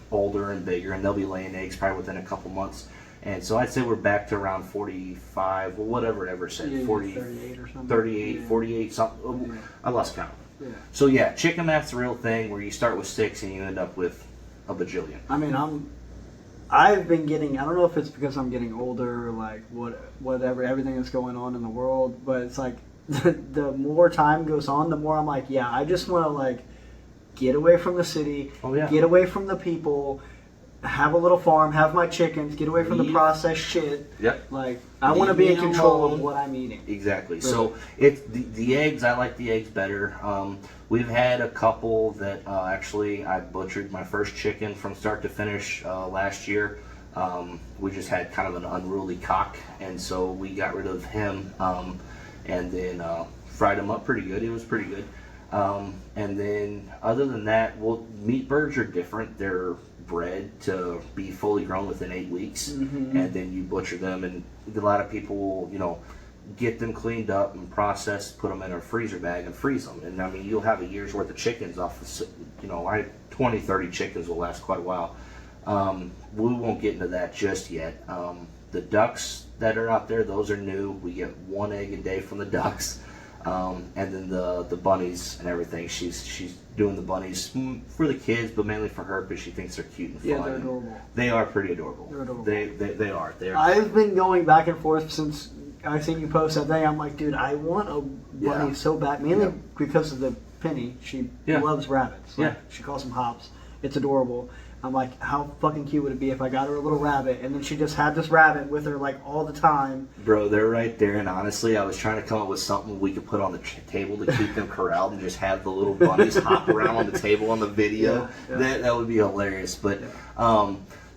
older and bigger, and they'll be laying eggs probably within a couple months. And so I'd say we're back to around 45, well, whatever it ever said, 40, 38 or something. 38, 48, something. Yeah. I lost count. Yeah. So yeah, chicken math's the real thing where you start with 6 and you end up with a bajillion. I mean, I've been getting, I don't know if it's because I'm getting older or like whatever, everything that's going on in the world, but it's like the more time goes on, the more I'm like, yeah, I just want to like get away from the city, get away from the people, have a little farm, have my chickens, get away from the processed shit. Yep. Like, I want to be in control of what I'm eating. Exactly. Really. So it's the eggs. I like the eggs better. We've had a couple that actually I butchered my first chicken from start to finish last year. We just had kind of an unruly cock, and so we got rid of him and then fried him up pretty good. He was pretty good. And then other than that, well, meat birds are different. They're bred to be fully grown within 8 weeks, and then you butcher them, and a lot of people will, get them cleaned up and processed, put them in a freezer bag and freeze them. And I mean, you'll have a year's worth of chickens off of, 20, 30 chickens will last quite a while. We won't get into that just yet. The ducks that are out there, those are new. We get 1 egg a day from the ducks. And then the bunnies and everything. She's doing the bunnies for the kids, but mainly for her because she thinks they're cute and fun. Yeah, they're adorable. They are pretty adorable. They're adorable. They are. I've been going back and forth since I seen you post that thing. I'm like, dude, I want a bunny so bad, mainly because of the Penny. She loves rabbits. Like, she calls them hops. It's adorable. I'm like, how fucking cute would it be if I got her a little rabbit, and then she just had this rabbit with her like all the time. Bro, they're right there, and honestly, I was trying to come up with something we could put on the table to keep them corralled and just have the little bunnies hop around on the table on the video. That would be hilarious. But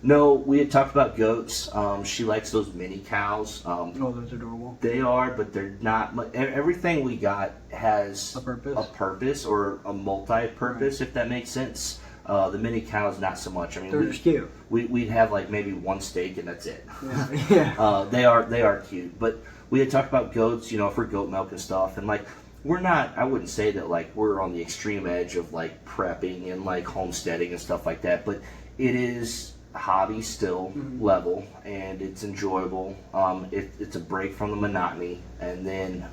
no, we had talked about goats. She likes those mini cows. Oh, those are adorable. They are, but they're not. Everything we got has a purpose or a multi-purpose, if that makes sense. The mini cows, not so much. I mean, they're just cute. We'd have like maybe 1 steak and that's it. Yeah. They are cute. But we had talked about goats, for goat milk and stuff. And like, we're not. I wouldn't say that like we're on the extreme edge of like prepping and like homesteading and stuff like that. But it is hobby still level, and it's enjoyable. It's a break from the monotony, and then.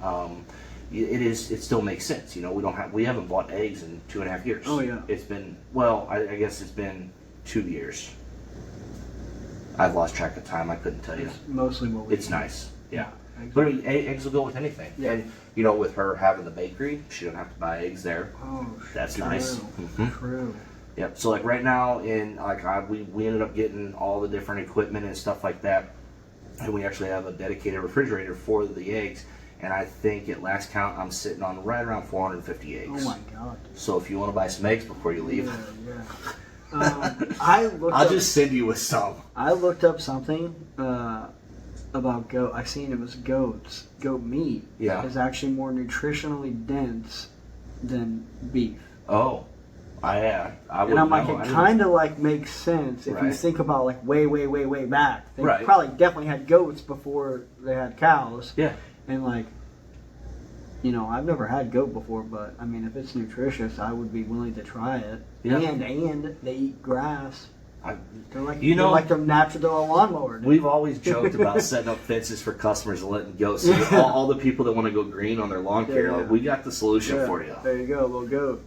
It still makes sense, we haven't bought eggs in 2.5 years. Oh yeah. It's been, I guess it's been 2 years. I've lost track of time. I couldn't tell you. It's mostly what we It's nice. Yeah. Eggs. But eggs will go with anything. Yeah. And with her having the bakery, she don't have to buy eggs there. Oh, that's true. nice. True. Yep. So like right now we ended up getting all the different equipment and stuff like that, and we actually have a dedicated refrigerator for the eggs. and I think at last count I'm sitting on right around 450 eggs. Oh my god. So if you want to buy some eggs before you leave, Yeah. I'll just send you with some. I looked up something about goat. I seen it was goats. Goat meat is actually more nutritionally dense than beef. Oh, I would. And I'm like, it kind of like makes sense if you think about like way back. They probably definitely had goats before they had cows. Yeah. And like, you know, I've never had goat before, but I mean, if it's nutritious, I would be willing to try it. Yeah. And they eat grass. They're like, they're like their natural, they're a lawnmower. Dude. We've always joked about setting up fences for customers and letting goats. So all the people that want to go green on their lawn care, we got the solution for you. There you go, little goat.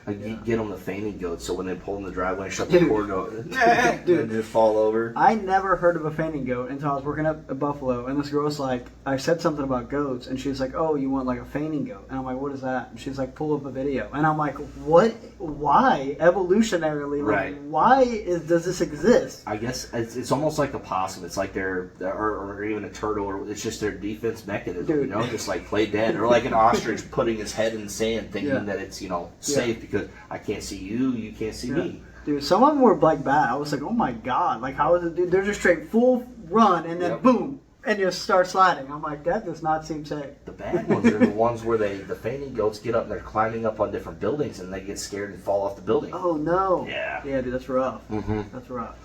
Get them the fainting goat, so when they pull in the driveway and shut the cord door, and just fall over. I never heard of a fainting goat until I was working up at Buffalo, and this girl's like, I said something about goats, and she's like, oh, you want like a fainting goat? And I'm like, what is that? And she's like, pull up a video. And I'm like, what? Why? Evolutionarily, like, why does this exist? I guess it's almost like a possum. It's like or even a turtle, or it's just their defense mechanism, Dude. you know, just like play dead. Or like an ostrich putting his head in the sand thinking that it's, safe because I can't see you, you can't see me. Dude, some of them were like bad. I was like, oh my god, like how is it, dude? They're just straight full run and then boom, and just start sliding. I'm like, that does not seem safe. The bad ones are the ones where the fainting goats get up and they're climbing up on different buildings and they get scared and fall off the building. Oh no. Yeah. Yeah, dude, that's rough. Mm-hmm. That's rough.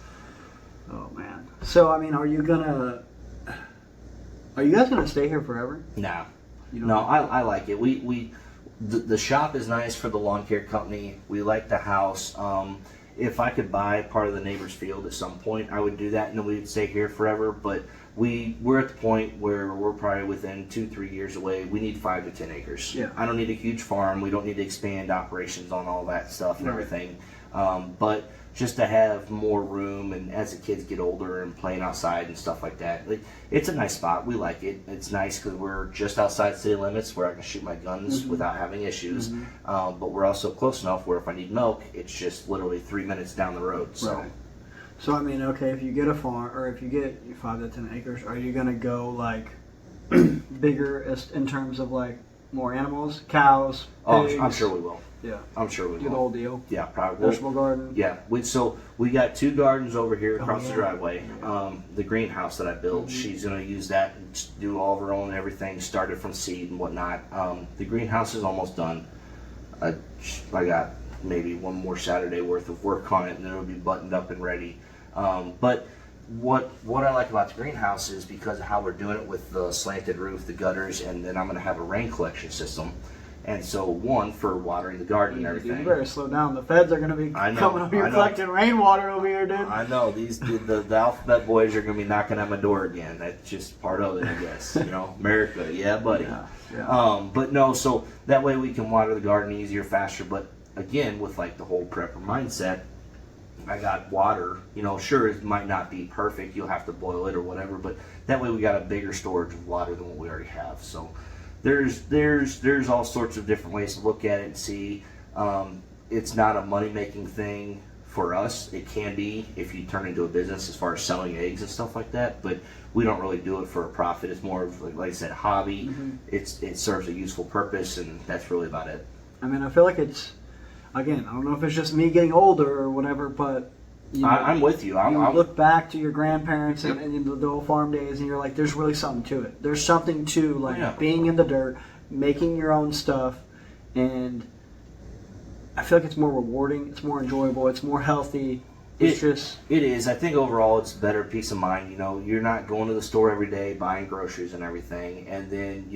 Oh man. So I mean, are you guys gonna stay here forever? No. No, I like it. The shop is nice for the lawn care company. We like the house. If I could buy part of the neighbor's field at some point, I would do that, and then we'd stay here forever. But we're at the point where we're probably within 2-3 years away. We need 5 to 10 acres. Yeah. I don't need a huge farm. We don't need to expand operations on all that stuff and everything. But just to have more room, and as the kids get older and playing outside and stuff like that, it's a nice spot. We like it. It's nice because we're just outside city limits where I can shoot my guns without having issues. But we're also close enough where if I need milk, it's just literally 3 minutes down the road. So. Right. So I mean, okay, if you get a farm or if you get 5 to 10 acres, are you gonna go like bigger in terms of like more animals, cows, pigs? Oh, I'm sure we will. Yeah, I'm sure we will. Do the whole deal. Yeah, probably. Vegetable garden. Yeah, we got 2 gardens over here across the driveway. The greenhouse that I built, she's gonna use that and do all of her own everything. Started from seed and whatnot. The greenhouse is almost done. I got maybe one more Saturday worth of work on it, and then it'll be buttoned up and ready. But what I like about the greenhouse is because of how we're doing it with the slanted roof, the gutters, and then I'm gonna have a rain collection system. And so, one, for watering the garden and everything. You better slow down. The feds are going to be coming over here collecting rainwater over here, dude. I know. The alphabet boys are going to be knocking at my door again. That's just part of it, I guess. America. Yeah, buddy. Yeah. But no, so that way we can water the garden easier, faster. But again, with like the whole prepper mindset, I got water. Sure, it might not be perfect. You'll have to boil it or whatever. But that way we got a bigger storage of water than what we already have. So. There's all sorts of different ways to look at it and see. It's not a money-making thing for us. It can be if you turn into a business as far as selling eggs and stuff like that, but we don't really do it for a profit. It's more of, like I said, a hobby. It serves a useful purpose, and that's really about it. I mean, I feel like it's, again, I don't know if it's just me getting older or whatever, but I'm with you. You look back to your grandparents and the old farm days, and you're like, there's really something to it. There's something to being in the dirt, making your own stuff, and I feel like it's more rewarding, it's more enjoyable, it's more healthy. It is. I think overall it's better peace of mind. You're not going to the store every day buying groceries and everything. And then,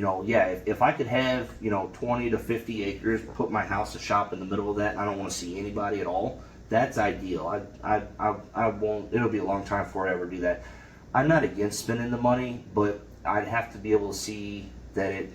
if I could have, 20 to 50 acres, put my house and shop in the middle of that, and I don't want to see anybody at all. That's ideal. I won't. It'll be a long time before I ever do that. I'm not against spending the money, but I'd have to be able to see that it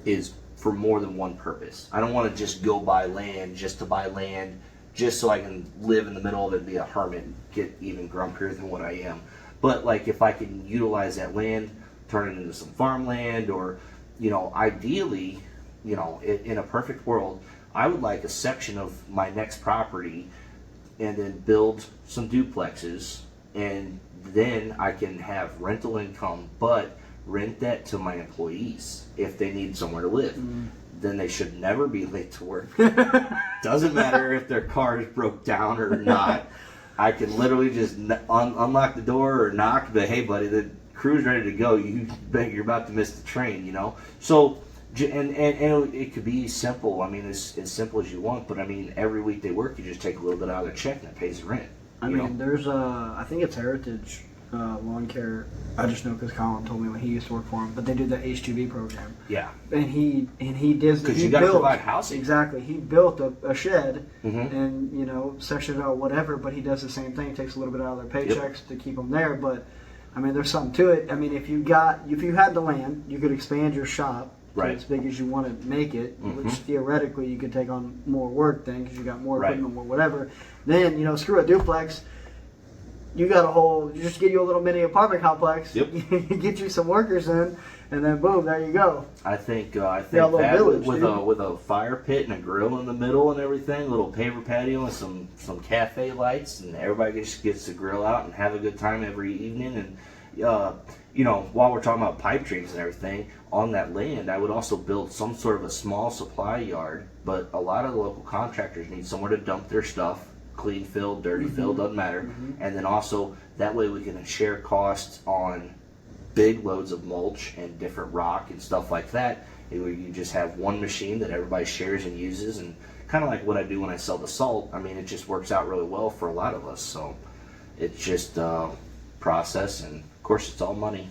is for more than one purpose. I don't want to just go buy land just to buy land, just so I can live in the middle of it and be a hermit and get even grumpier than what I am. But like if I can utilize that land, turn it into some farmland, or ideally, in a perfect world, I would like a section of my next property and then build some duplexes, and then I can have rental income, but rent that to my employees if they need somewhere to live. Then they should never be late to work. Doesn't matter if their car is broke down or not. I can literally just unlock the door or knock, but hey, buddy, the crew's ready to go. You're about to miss the train, you know. So, and it could be simple. I mean, as simple as you want. But I mean, every week they work, you just take a little bit out of their check and it pays the rent. I mean, there's I think it's Heritage Lawncare. I just know because Colin told me when he used to work for him. But they do the H2B program. Yeah. And he did. Because you got to provide housing. Exactly. He built a shed Mm-hmm. and sectioned it out, whatever. But he does the same thing. Takes a little bit out of their paychecks to keep them there. But I mean, there's something to it. I mean, if you had the land, you could expand your shop. Right. As big as you want to make it, Mm-hmm. which theoretically you could take on more work then because you got more Right. equipment, more whatever. Then screw a duplex. You got you just get you a little mini apartment complex. Yep. Get you some workers in, and then boom, there you go. I think little that village, with dude. with a fire pit and a grill in the middle and everything, a little paver patio and some cafe lights, and everybody just gets to grill out and have a good time every evening. And while we're talking about pipe dreams and everything, on that land, I would also build some sort of a small supply yard. But a lot of the local contractors need somewhere to dump their stuff. Clean fill, dirty fill, doesn't matter. And then also, that way we can share costs on big loads of mulch and different rock and stuff like that. Where you just have one machine that everybody shares and uses, and kind of like what I do when I sell the salt. I mean, it just works out really well for a lot of us. So it's just process, and of course, it's all money.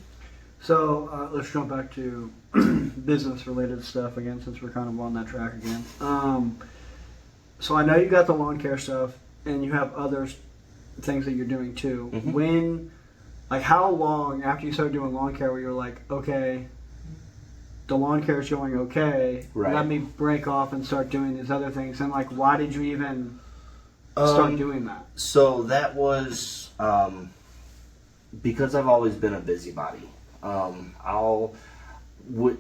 So let's jump back to business-related stuff again, since we're kind of on that track again. So I know you got the lawn care stuff, and you have other things that you're doing too. Mhm. How long after you started doing lawn care where you're like, okay, the lawn care is going okay, Right. let me break off and start doing these other things, and why did you even start doing that? So that was because I've always been a busybody.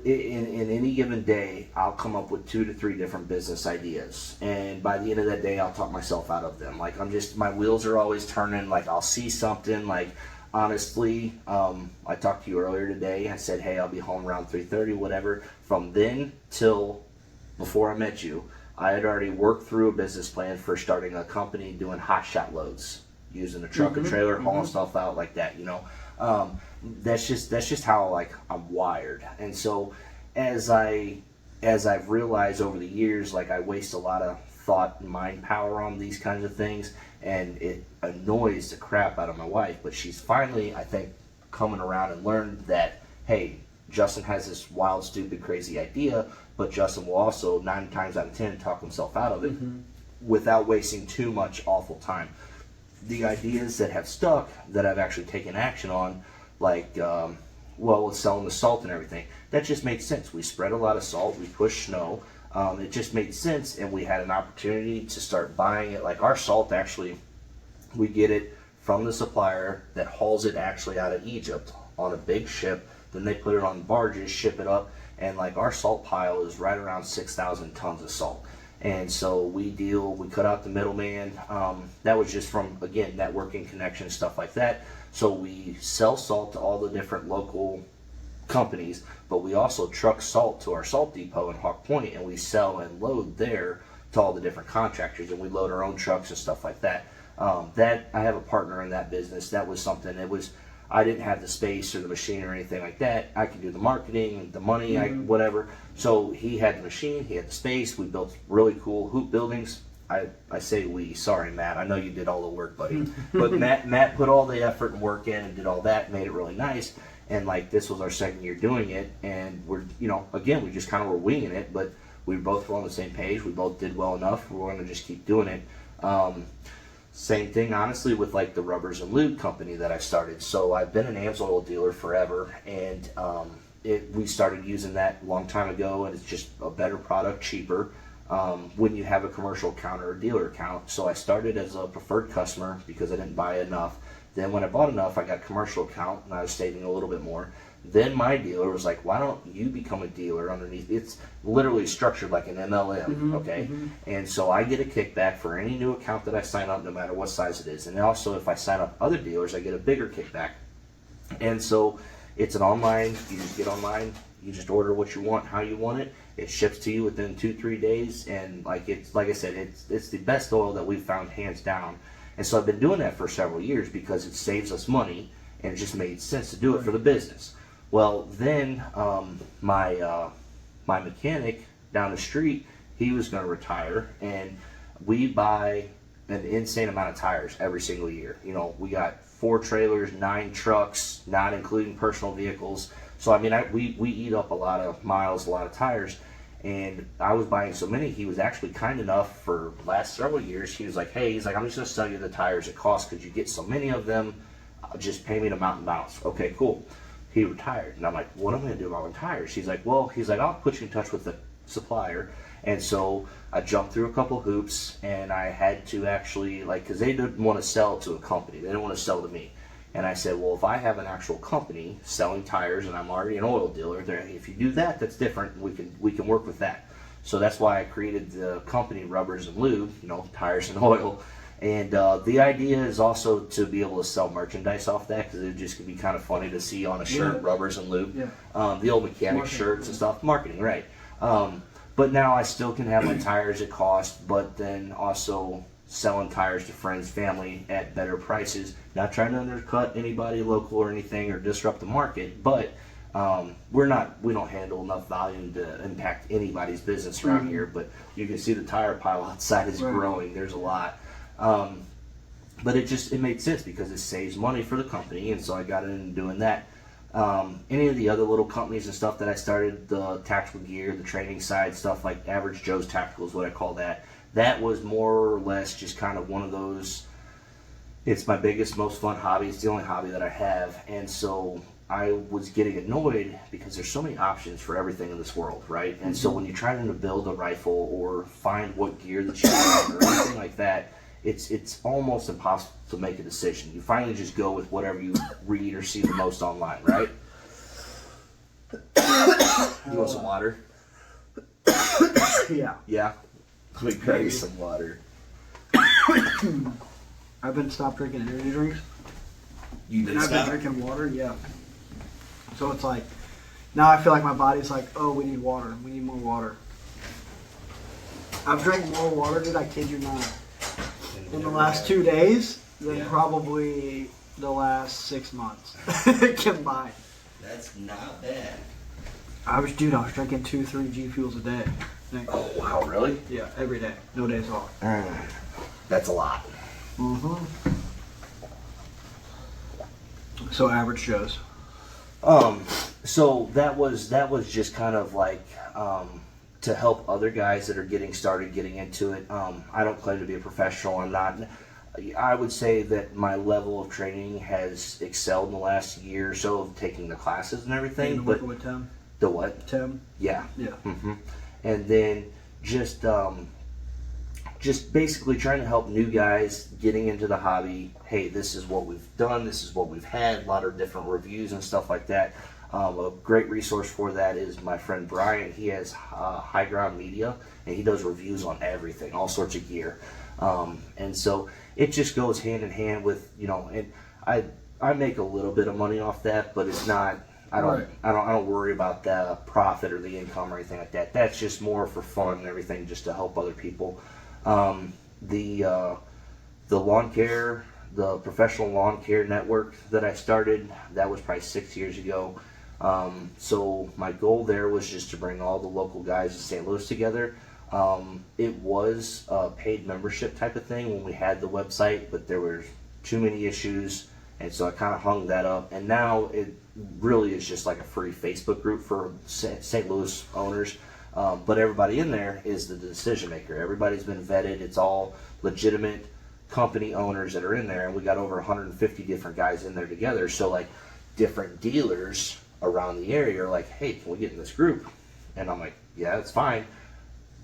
In any given day, I'll come up with 2 to 3 different business ideas, and by the end of that day, I'll talk myself out of them. My wheels are always turning. I'll see something. Honestly, I talked to you earlier today. I said, hey, I'll be home around 3:30, whatever. From then till before I met you, I had already worked through a business plan for starting a company doing hot shot loads, using a truck and trailer, hauling stuff out like that. That's just how I'm wired. And so as I've realized over the years, I waste a lot of thought and mind power on these kinds of things, and it annoys the crap out of my wife. But she's finally, I think, coming around and learned that, hey, Justin has this wild, stupid, crazy idea, but Justin will also 9 times out of 10 talk himself out of it without wasting too much awful time. The ideas that have stuck that I've actually taken action on, with selling the salt and everything, that just made sense. We spread a lot of salt, we pushed snow, it just made sense, and we had an opportunity to start buying it. Our salt, actually, we get it from the supplier that hauls it actually out of Egypt on a big ship. Then they put it on barges, ship it up, and our salt pile is right around 6,000 tons of salt. And so we cut out the middleman. That was just from, again, networking, connection, stuff like that. So we sell salt to all the different local companies, but we also truck salt to our salt depot in Hawk Point, and we sell and load there to all the different contractors, and we load our own trucks and stuff like that. That I have a partner in that business. That was something. I didn't have the space or the machine or anything like that. I could do the marketing, the money, whatever. So he had the machine, he had the space. We built really cool hoop buildings. I say we. Sorry, Matt. I know you did all the work, buddy. But Matt put all the effort and work in and did all that, made it really nice. And this was our second year doing it, and we're again, we just kind of were winging it, but we both were on the same page. We both did well enough. We're going to just keep doing it. Same thing, honestly, with the rubbers and lube company that I started. So I've been an AMSOIL dealer forever, and we started using that a long time ago, and it's just a better product, cheaper, when you have a commercial account or a dealer account. So I started as a preferred customer because I didn't buy enough. Then when I bought enough, I got a commercial account, and I was saving a little bit more. Then my dealer was like, why don't you become a dealer underneath? It's literally structured like an MLM, okay? And so I get a kickback for any new account that I sign up, no matter what size it is. And also, if I sign up other dealers, I get a bigger kickback. And so It's an online, you just get online, you just order what you want, how you want it. It ships to you within 2-3 days, and like I said, it's the best oil that we've found hands down. And so I've been doing that for several years because it saves us money, and it just made sense to do it for the business. Well, then my mechanic down the street, he was going to retire, and we buy an insane amount of tires every single year. You know, we got 4 trailers, 9 trucks, not including personal vehicles. So I mean, we eat up a lot of miles, a lot of tires, and I was buying so many. He was actually kind enough for the last several years. He was like, hey, he's like, I'm just going to sell you the tires at cost because you get so many of them. Just pay me the amount and balance. Okay, cool. He retired, and I'm like, what am I going to do about my tires? He's like, I'll put you in touch with the supplier. And so I jumped through a couple hoops, and I had to actually, like, because they didn't want to sell to a company. They didn't want to sell to me. And I said, well, if I have an actual company selling tires and I'm already an oil dealer, if you do that, that's different. We can work with that. So that's why I created the company Rubbers and Lube, you know, tires and oil. And the idea is also to be able to sell merchandise off that, because it just could be kind of funny to see on a shirt, Rubbers and Lube. Yeah. The old mechanic shirts and stuff, marketing, right. But now I still can have my tires at cost, but then also selling tires to friends, family at better prices. Not trying to undercut anybody local or anything or disrupt the market, but we don't handle enough volume to impact anybody's business around here. But you can see the tire pile outside is growing. There's a lot. But it made sense because it saves money for the company, and so I got into doing that. Any of the other little companies and stuff that I started, the tactical gear, the training side stuff, like Average Joe's Tactical is what I call that. That was more or less just kind of one of those, it's my biggest, most fun hobby. It's the only hobby that I have. And so I was getting annoyed because there's so many options for everything in this world, right? And so when you're trying to build a rifle or find what gear that you want or anything like that, it's almost impossible to make a decision. You finally just go with whatever you read or see the most online, right? You want some water? Yeah. Yeah? Let me grab you some water. I've been stopped drinking energy drinks. You did I've stop? been drinking water, yeah. So it's like, now I feel like my body's like, oh, we need water. We need more water. I've drank more water, dude, I kid you not, in the last 2 days than probably the last 6 months combined. That's not bad. I was drinking 2-3 G Fuels a day. Oh, wow, really? Yeah, every day. No days off. That's a lot. Mm-hmm. So Average Joe's. So that was just kind of like to help other guys that are getting started, getting into it. I don't claim to be a professional. I'm not. I would say that my level of training has excelled in the last year or so of taking the classes and everything. But with Tim? The what? Tim? Yeah. Yeah. Mm-hmm. And then just basically trying to help new guys getting into the hobby. Hey, this is what we've done. This is what we've had. A lot of different reviews and stuff like that. A great resource for that is my friend Brian. He has High Ground Media, and he does reviews on everything, all sorts of gear. And so it just goes hand in hand with, you know, and I make a little bit of money off that, but it's not. I don't worry about the profit or the income or anything like that. That's just more for fun and everything, just to help other people. The Lawncare, the professional lawn care network that I started, that was probably 6 years ago. So my goal there was just to bring all the local guys in St. Louis together. It was a paid membership type of thing when we had the website, but there were too many issues, and so I kind of hung that up. And now it really is just like a free Facebook group for St. Louis owners. But everybody in there is the decision maker. Everybody's been vetted. It's all legitimate company owners that are in there, and we got over 150 different guys in there together. So like different dealers around the area are like, hey, can we get in this group? And I'm like, yeah, that's fine.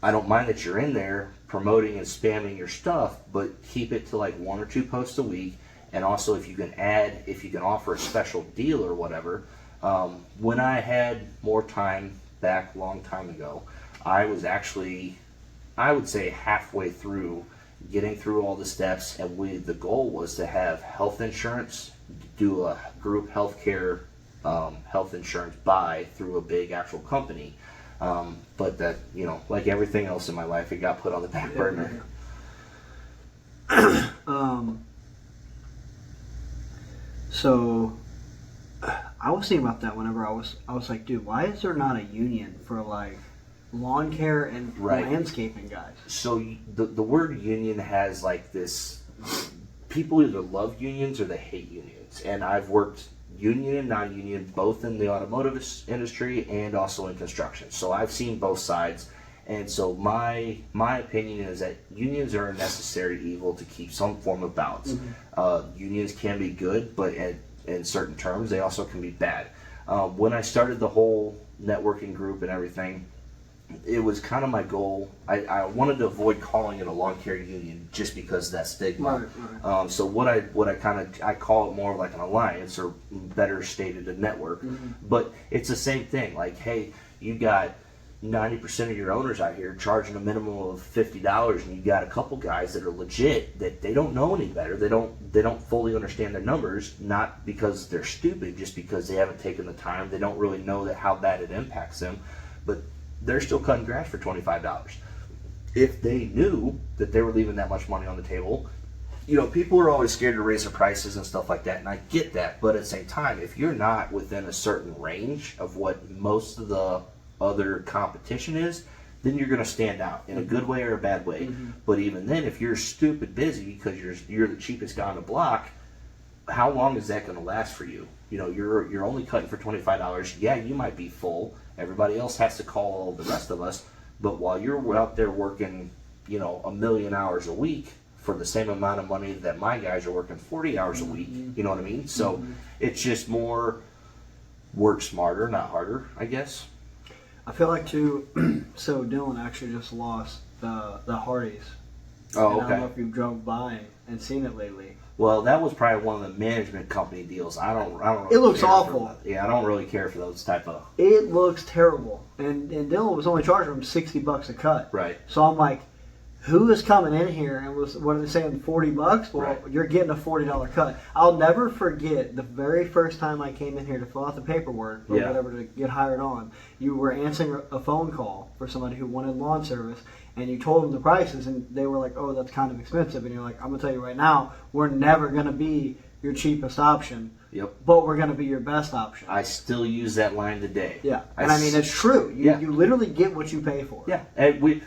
I don't mind that you're in there promoting and spamming your stuff, but keep it to like 1 or 2 posts a week. And also if you can offer a special deal or whatever. When I had more time back a long time ago, I was actually, I would say, halfway through getting through all the steps, and the goal was to have health insurance, do a group healthcare health insurance buy through a big actual company. But that, like everything else in my life, it got put on the back burner. So I was thinking about that whenever I was like, dude, why is there not a union for like lawn care and landscaping guys? So the word union has like this, people either love unions or they hate unions. And I've worked union and non-union both in the automotive industry and also in construction. So I've seen both sides. And so my opinion is that unions are a necessary evil to keep some form of balance. Mm-hmm. Unions can be good, but in certain terms, they also can be bad. When I started the whole networking group and everything, it was kind of my goal. I wanted to avoid calling it a lawn care union just because of that stigma. Right. So what I call it more like an alliance, or better stated, a network. Mm-hmm. But it's the same thing. Like, hey, you got 90% of your owners out here charging a minimum of $50, and you got a couple guys that are legit, that they don't know any better. They don't fully understand their numbers, not because they're stupid, just because they haven't taken the time. They don't really know that how bad it impacts them, but they're still cutting grass for $25. If they knew that they were leaving that much money on the table, people are always scared to raise their prices and stuff like that, and I get that. But at the same time, if you're not within a certain range of what most of the other competition is, then you're going to stand out in a good way or a bad way. Mm-hmm. But even then, if you're stupid busy because you're the cheapest guy on the block, how long is that going to last for you? You're only cutting for $25. Yeah, you might be full. Everybody else has to call all the rest of us. But while you're out there working, 1,000,000 hours a week for the same amount of money that my guys are working 40 hours a week, you know what I mean? So it's just more work smarter, not harder, I guess. I feel like too. So Dylan actually just lost the Hardys. Oh, and okay. I don't know if you've drove by and seen it lately. Well, that was probably one of the management company deals. I don't. Really it looks awful. I don't really care for those type of. It looks terrible, and Dylan was only charging him $60 a cut. Right. So I'm like, who is coming in here and what are they saying, $40? Well, right. You're getting a $40 cut. I'll never forget the very first time I came in here to fill out the paperwork or whatever to get hired on. You were answering a phone call for somebody who wanted lawn service, and you told them the prices, and they were like, oh, that's kind of expensive. And you're like, I'm going to tell you right now, we're never going to be your cheapest option. Yep. But we're going to be your best option. I still use that line today. Yeah. And I mean, it's true. You literally get what you pay for. Yeah. And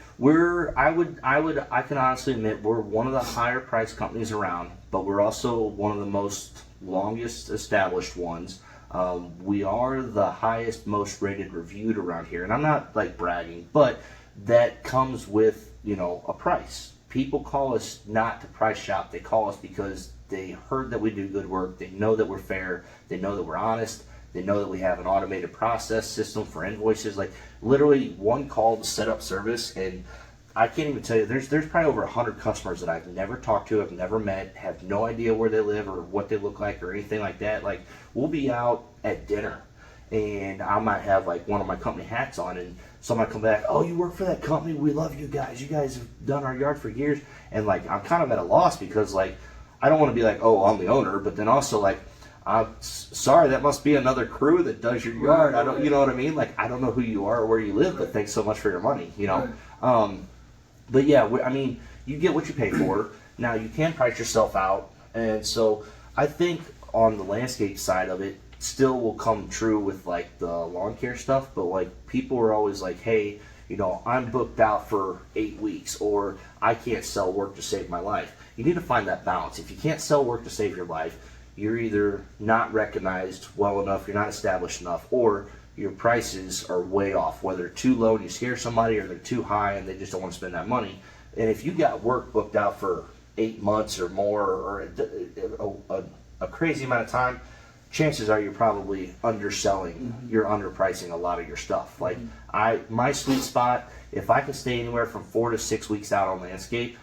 I can honestly admit we're one of the higher priced companies around, but we're also one of the most longest established ones. We are the highest, most rated, reviewed around here. And I'm not like bragging, but that comes with, a price. People call us not to price shop. They call us because they heard that we do good work. They know that we're fair. They know that we're honest. They know that we have an automated process system for invoices. Like literally one call to set up service, and I can't even tell you. There's probably over 100 customers that I've never talked to, I've never met, have no idea where they live or what they look like or anything like that. Like we'll be out at dinner, and I might have like one of my company hats on, and somebody come back, oh, you work for that company? We love you guys. You guys have done our yard for years. And like I'm kind of at a loss because like I don't want to be like, oh, I'm the owner, but then also like, I'm sorry, that must be another crew that does your yard. I don't, you know what I mean? Like, I don't know who you are or where you live, but thanks so much for your money, But yeah, I mean, you get what you pay for. Now, you can price yourself out. And so I think on the landscape side of it, still will come true with like the lawn care stuff, but like people are always like, hey, I'm booked out for 8 weeks, or I can't sell work to save my life. You need to find that balance. If you can't sell work to save your life, you're either not recognized well enough, you're not established enough, or your prices are way off, whether they're too low and you scare somebody, or they're too high and they just don't want to spend that money. And if you got work booked out for 8 months or more, or a crazy amount of time, chances are you're probably underselling, you're underpricing a lot of your stuff. Like my sweet spot, if I can stay anywhere from 4 to 6 weeks out on landscape,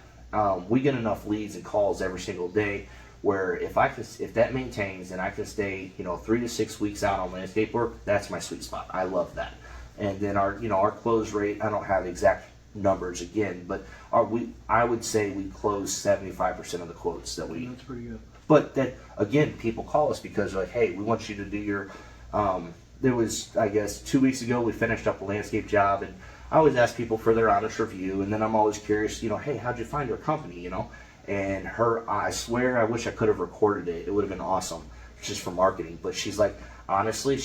we get enough leads and calls every single day where if that maintains and I can stay 3 to 6 weeks out on landscape work, that's my sweet spot. I love that. And then our close rate, I don't have exact numbers again, but I would say we close 75% of the quotes that we. That's pretty good. But that again, people call us because they're like, hey, we want you to do your There was, I guess, 2 weeks ago, we finished up a landscape job, and I always ask people for their honest review, and then I'm always curious, hey, how'd you find our company, And I swear, I wish I could have recorded it. It would have been awesome, just for marketing. But she's like, honestly,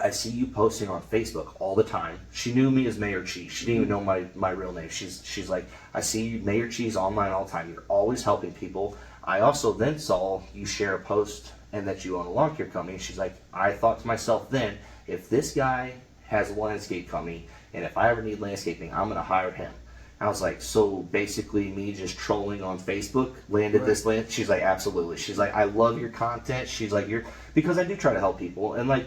I see you posting on Facebook all the time. She knew me as Mayor Cheese. She didn't even know my real name. She's like, I see you, Mayor Cheese, online all the time. You're always helping people. I also then saw you share a post and that you own a lawn care company. And she's like, I thought to myself then, if this guy has a landscape company, and if I ever need landscaping, I'm going to hire him. I was like, so basically me just trolling on Facebook landed this land? She's like, absolutely. She's like, I love your content. She's like, because I do try to help people. And like,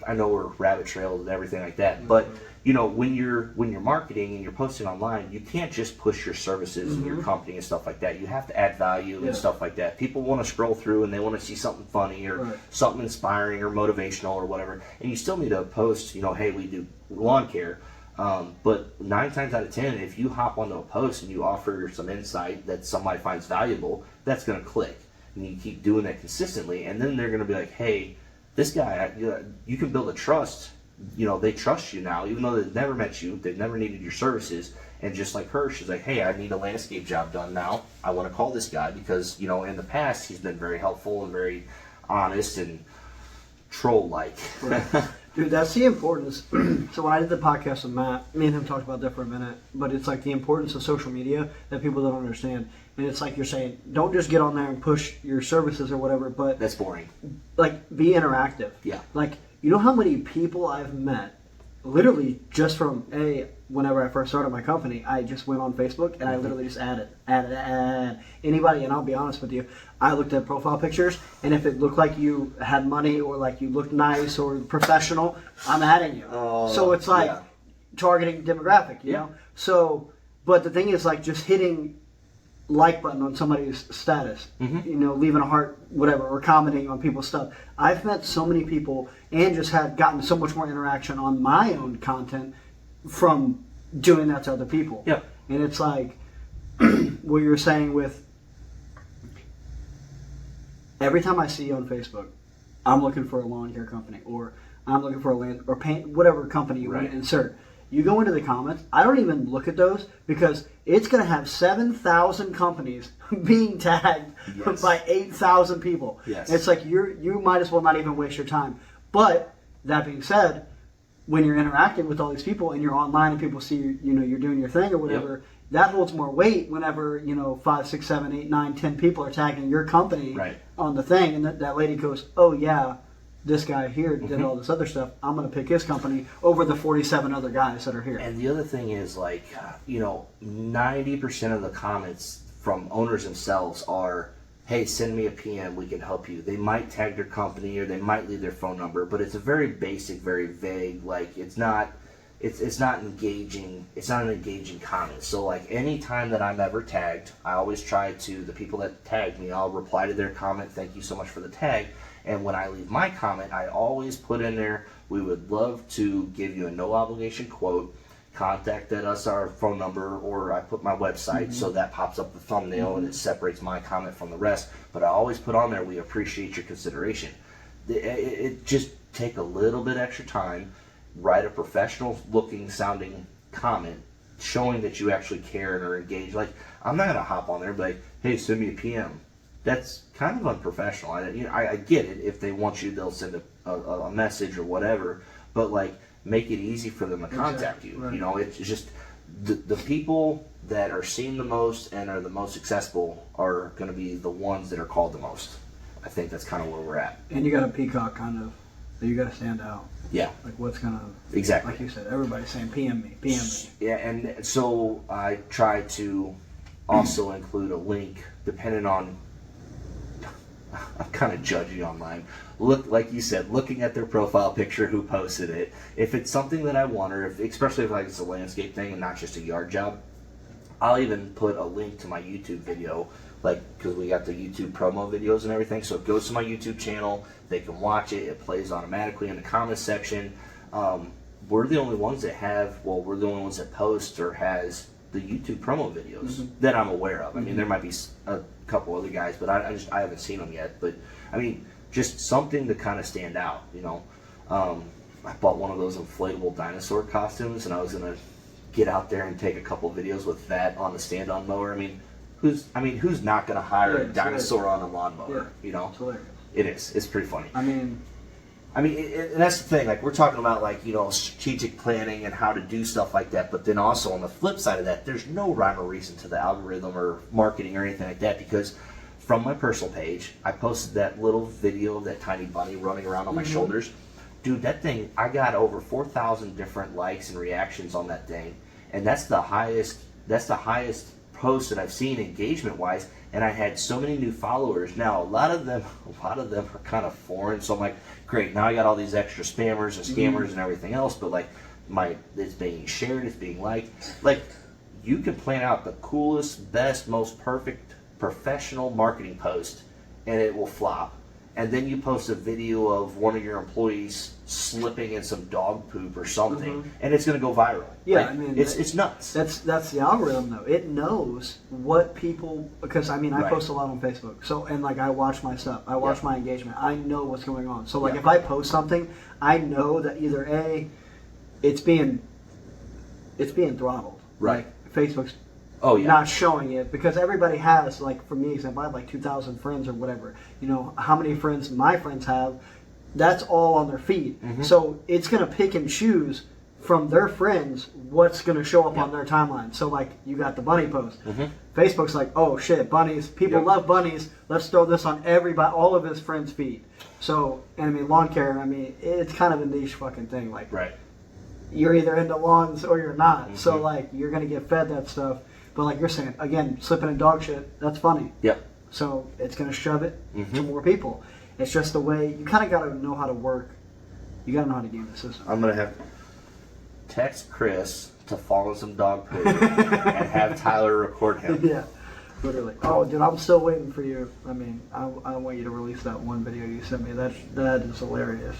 I know we're rabbit trails and everything like that, but when you're marketing and you're posting online, you can't just push your services and your company and stuff like that. You have to add value and stuff like that. People want to scroll through and they want to see something funny or something inspiring or motivational or whatever. And you still need to post, hey, we do lawn care. But 9 times out of 10, if you hop onto a post and you offer some insight that somebody finds valuable, that's going to click. And you keep doing that consistently, and then they're going to be like, hey, this guy, you can build a trust. They trust you now, even though they've never met you, they've never needed your services. And just like her, she's like, hey, I need a landscape job done now. I want to call this guy because, in the past, he's been very helpful and very honest and troll-like. Right. Dude, that's the importance. So when I did the podcast with Matt, me and him talked about that for a minute, but it's like the importance of social media that people don't understand. And it's like you're saying, don't just get on there and push your services or whatever, but... That's boring. Like, be interactive. Yeah. Like, you know how many people I've met, literally just from, whenever I first started my company, I just went on Facebook and I literally just added anybody, and I'll be honest with you, I looked at profile pictures, and if it looked like you had money or like you looked nice or professional, I'm adding you. So it's like targeting demographic, you know? So, but the thing is like just hitting like button on somebody's status, leaving a heart, whatever, or commenting on people's stuff. I've met so many people and just had gotten so much more interaction on my own content from doing that to other people. Yeah. And it's like what you were saying with every time I see you on Facebook, I'm looking for a lawn care company, or I'm looking for a land or paint, whatever company you want to insert. You go into the comments, I don't even look at those because it's going to have 7,000 companies being tagged by 8,000 people. Yes. It's like you might as well not even waste your time. But that being said, when you're interacting with all these people and you're online and people see you're doing your thing or whatever, that holds more weight whenever 5, 6, 7, 8, 9, 10 people are tagging your company on the thing, and that lady goes, oh yeah, this guy here did all this other stuff. I'm going to pick his company over the 47 other guys that are here. And the other thing is, 90% of the comments from owners themselves are, hey, send me a PM, we can help you. They might tag their company or they might leave their phone number, but it's a very basic, very vague, it's not engaging. It's not an engaging comment. So any time that I'm ever tagged, I always try to, the people that tagged me, I'll reply to their comment, thank you so much for the tag. And when I leave my comment, I always put in there, we would love to give you a no obligation quote, contact us, our phone number, or I put my website, so that pops up the thumbnail and it separates my comment from the rest. But I always put on there, we appreciate your consideration. It just take a little bit extra time, write a professional looking sounding comment showing that you actually care and are engaged. I'm not going to hop on there and be like, hey, send me a PM. That's kind of unprofessional. I get it. If they want you, they'll send a message or whatever. But make it easy for them to contact you. Right. It's just the people that are seen the most and are the most successful are going to be the ones that are called the most. I think that's kind of where we're at. And you got a peacock kind of. You got to stand out. Yeah. What's going to... Exactly. Like you said, everybody's saying PM me, PM me. Yeah, and so I try to also include a link depending on... I'm kind of judgy online. Look, like you said, looking at their profile picture, who posted it. If it's something that I want, or especially if it's a landscape thing and not just a yard job, I'll even put a link to my YouTube video, because we got the YouTube promo videos and everything. So it goes to my YouTube channel. They can watch it. It plays automatically in the comments section. We're the only ones that we're the only ones that post or has the YouTube promo videos that I'm aware of. I mean, there might be a couple other guys, but I haven't seen them yet. But I mean, just something to kind of stand out, you know. I bought one of those inflatable dinosaur costumes, and I was gonna get out there and take a couple videos with that on the stand-on mower. Who's not gonna hire a dinosaur on a lawnmower? Yeah. You know, It's hilarious. it is. It's pretty funny. I mean, And that's the thing. Like, we're talking about, like, you know, strategic planning and how to do stuff like that. But then also on the flip side of that, there's no rhyme or reason to the algorithm or marketing or anything like that, because from my personal page, I posted that little video of that tiny bunny running around on my shoulders. Dude, that thing, I got over 4,000 different likes and reactions on that thing, and that's the highest post that I've seen engagement wise. And I had so many new followers. Now a lot of them are kind of foreign, so I'm like, great, now I got all these extra spammers and scammers and everything else, but like it's being shared, it's being liked. Like, you can plan out the coolest, best, most perfect professional marketing post, and it will flop. And then you post a video of one of your employees slipping in some dog poop or something, and it's going to go viral. yeah, Like, I mean, it's nuts. That's the algorithm, though. It knows what people, because I Right. post a lot on Facebook, so, and like I watch my stuff, I watch my engagement, I know what's going on. So like Yeah. if I post something, I know that either it's being throttled, Right. Like Facebook's Oh yeah. not showing it, because everybody has, like, for me, example, I have like 2,000 friends or whatever. You know how many friends my friends have? That's all on their feed. So it's gonna pick and choose from their friends what's gonna show up on their timeline. So like you got the bunny post. Facebook's like, oh shit, bunnies. People love bunnies. Let's throw this on everybody, all of his friends' feed. So, and I mean, Lawncare. I mean, it's kind of a niche fucking thing. Like, Right. you're either into lawns or you're not. So like you're gonna get fed that stuff. But like you're saying, again, slipping in dog shit, that's funny. Yep. So it's gonna shove it to more people. It's just the way you kind of got to know how to work. You got to know how to game the system. I'm gonna have to text Chris to follow some dog poop and have Tyler record him. Yeah, literally. Oh, dude, I'm still waiting for you. I mean, I want you to release that one video you sent me. That is hilarious.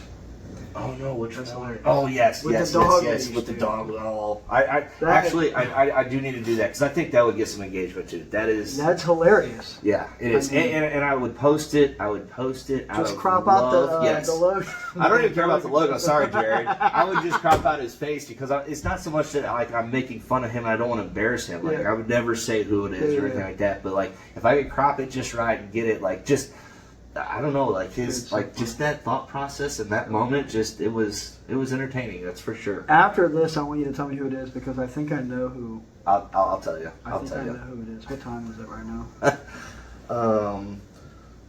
Oh no, which That's one? hilarious. Oh yes, With yes, the dog yes, leash, with the dude. dog. Oh, I do need to do that, because I think that would get some engagement too. That's hilarious. Yeah, it is. I mean, and I would post it. out Just of crop out love. the logo. I don't even care about the logo. Sorry, Jared. I would just crop out his face, because it's not so much that like I'm making fun of him and I don't want to embarrass him. Like, Yeah. I would never say who it is or anything like that. But like, if I could crop it just right and get it, like, just, I don't know, like his, like, just that thought process in that moment, just it was entertaining. That's for sure. After this, I want you to tell me who it is, because I think I know who. I'll tell you. I I'll think tell I know you. who it is. What time is it right now?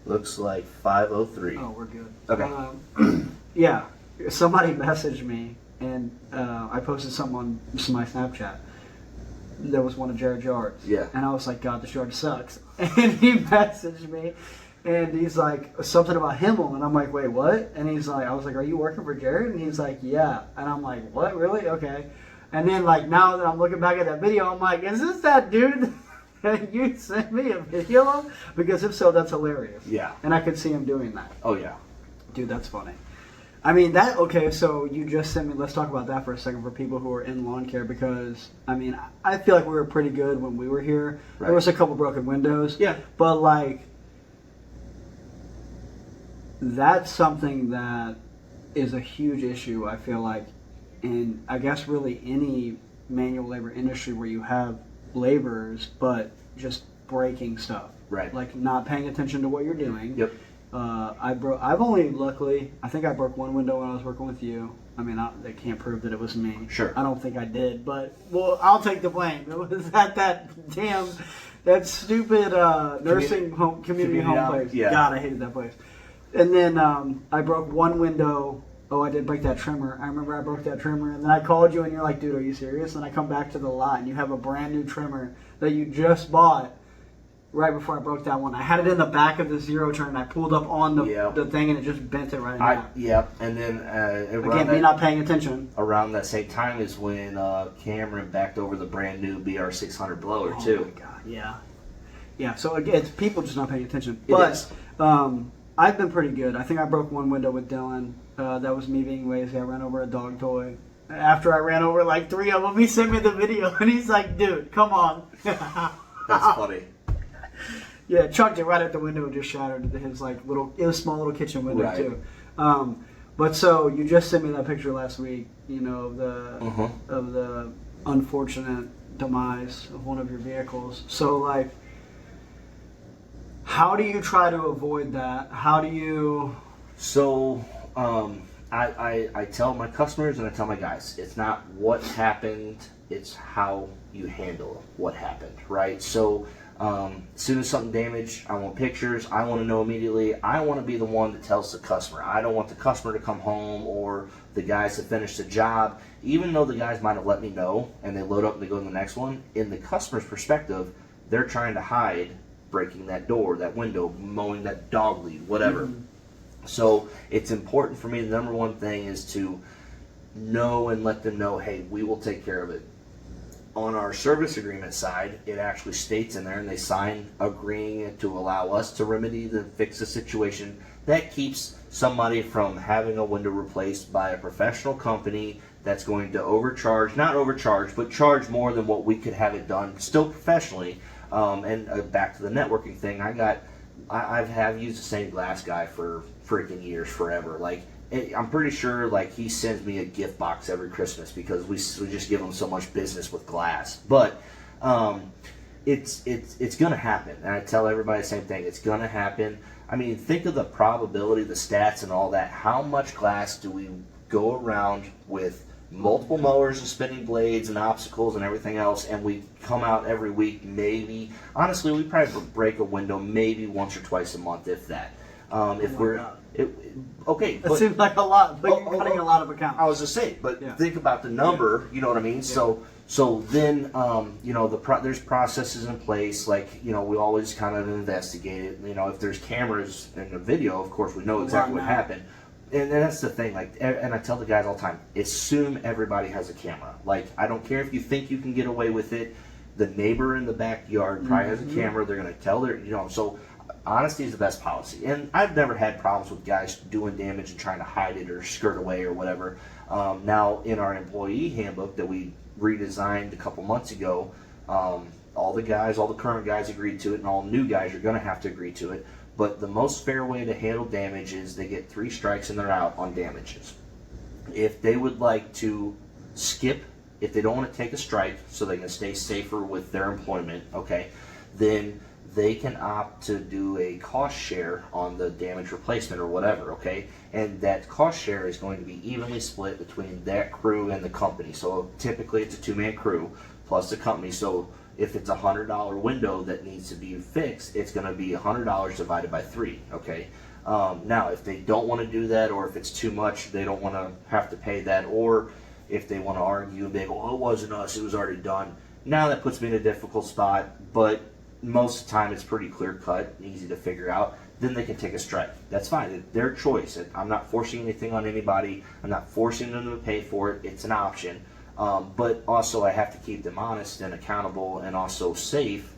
Looks like 5:03. Oh, we're good. Okay. Yeah, somebody messaged me, and I posted something on my Snapchat. There was one of Jared's yards. Yeah. And I was like, God, this yard sucks. And he messaged me, and he's like, something about Himmel. And I'm like, wait, what? And he's like, I was like, are you working for Jared? And he's like, yeah. And I'm like, what, really? Okay. And then, like, now that I'm looking back at that video, I'm like, is this that dude that you sent me a video of? Because if so, that's hilarious. Yeah. And I could see him doing that. Oh yeah. Dude, that's funny. I mean, okay, so you just sent me, let's talk about that for a second for people who are in lawn care, because, I mean, I feel like we were pretty good when we were here. Right. There was a couple broken windows. Yeah. But, like, that's something that is a huge issue, I feel like, in, I guess, really any manual labor industry where you have laborers, but just breaking stuff. Right. Like, not paying attention to what you're doing. Yep. I've only, luckily, I think I broke one window when I was working with you. I mean, they can't prove that it was me. Sure. I don't think I did, but, well, I'll take the blame. It was at that stupid nursing home, community home place. Yeah. God, I hated that place. And then I broke one window. Oh, I did break that trimmer. I remember I broke that trimmer, and then I called you, and you're like, dude, are you serious? And I come back to the lot, and you have a brand new trimmer that you just bought right before I broke that one. I had it in the back of the zero turn, and I pulled up on the thing, and it just bent it right in half. Yep. And then Again, me not paying attention. around that same time is when Cameron backed over the brand new BR600 blower Oh too. my god, yeah. Yeah, so again, it's people just not paying attention. It But is. I've been pretty good. I think I broke one window with Dylan. That was me being lazy. I ran over a dog toy. After I ran over like 3 of them, he sent me the video, and he's like, dude, come on. That's funny. Yeah, chucked it right at the window and just shattered his like little. It was a small little kitchen window Right. too. But so you just sent me that picture last week. You know of the unfortunate demise of one of your vehicles. So like, how do you try to avoid that? How do you? So, I tell my customers and I tell my guys, it's not what happened, it's how you handle what happened, right? So, as soon as something damaged, I want pictures, I want to know immediately. I want to be the one that tells the customer. I don't want the customer to come home or the guys to finish the job, even though the guys might have let me know and they load up and they go to the next one. In the customer's perspective, they're trying to hide breaking that door, that window, mowing that dog lead, whatever. So it's important for me, the number one thing is to know and let them know, hey, we will take care of it. On our service agreement side, it actually states in there, and they sign agreeing to allow us to remedy the fix the situation. That keeps somebody from having a window replaced by a professional company that's going to not overcharge, but charge more than what we could have it done, still professionally. Back to the networking thing, I have used the same glass guy for freaking years, forever. Like, I'm pretty sure like he sends me a gift box every Christmas because we just give him so much business with glass. But it's gonna happen, and I tell everybody the same thing. It's gonna happen. I mean, think of the probability, the stats, and all that. How much glass do we go around with? Multiple mowers and spinning blades and obstacles and everything else, and we come out every week. Maybe, honestly, we probably break a window maybe once or twice a month, if that. Okay, It seems like a lot, but you're cutting a lot of accounts. I was just saying, but Yeah. think about the number. You know what I mean? Yeah. So then, there's processes in place. Like, we always kind of investigate it. If there's cameras in the video, of course, we know exactly what happened. And that's the thing, like, and I tell the guys all the time, assume everybody has a camera. Like, I don't care if you think you can get away with it. The neighbor in the backyard probably has a camera. They're going to tell so honesty is the best policy. And I've never had problems with guys doing damage and trying to hide it or skirt away or whatever. Now, in our employee handbook that we redesigned a couple months ago, all the current guys agreed to it, and all new guys are going to have to agree to it. But the most fair way to handle damage is they get 3 strikes and they're out on damages. If they would like to skip, if they don't want to take a strike so they can stay safer with their employment, okay, then they can opt to do a cost share on the damage replacement or whatever, okay? And that cost share is going to be evenly split between that crew and the company. So typically it's a 2-man crew plus the company. So if it's a $100 window that needs to be fixed, it's going to be $100 divided by 3, okay? Now, if they don't want to do that, or if it's too much, they don't want to have to pay that, or if they want to argue and they go, oh, it wasn't us, it was already done. Now that puts me in a difficult spot, but most of the time it's pretty clear cut, easy to figure out. Then they can take a strike. That's fine. It's their choice. I'm not forcing anything on anybody. I'm not forcing them to pay for it. It's an option. But also I have to keep them honest and accountable and also safe.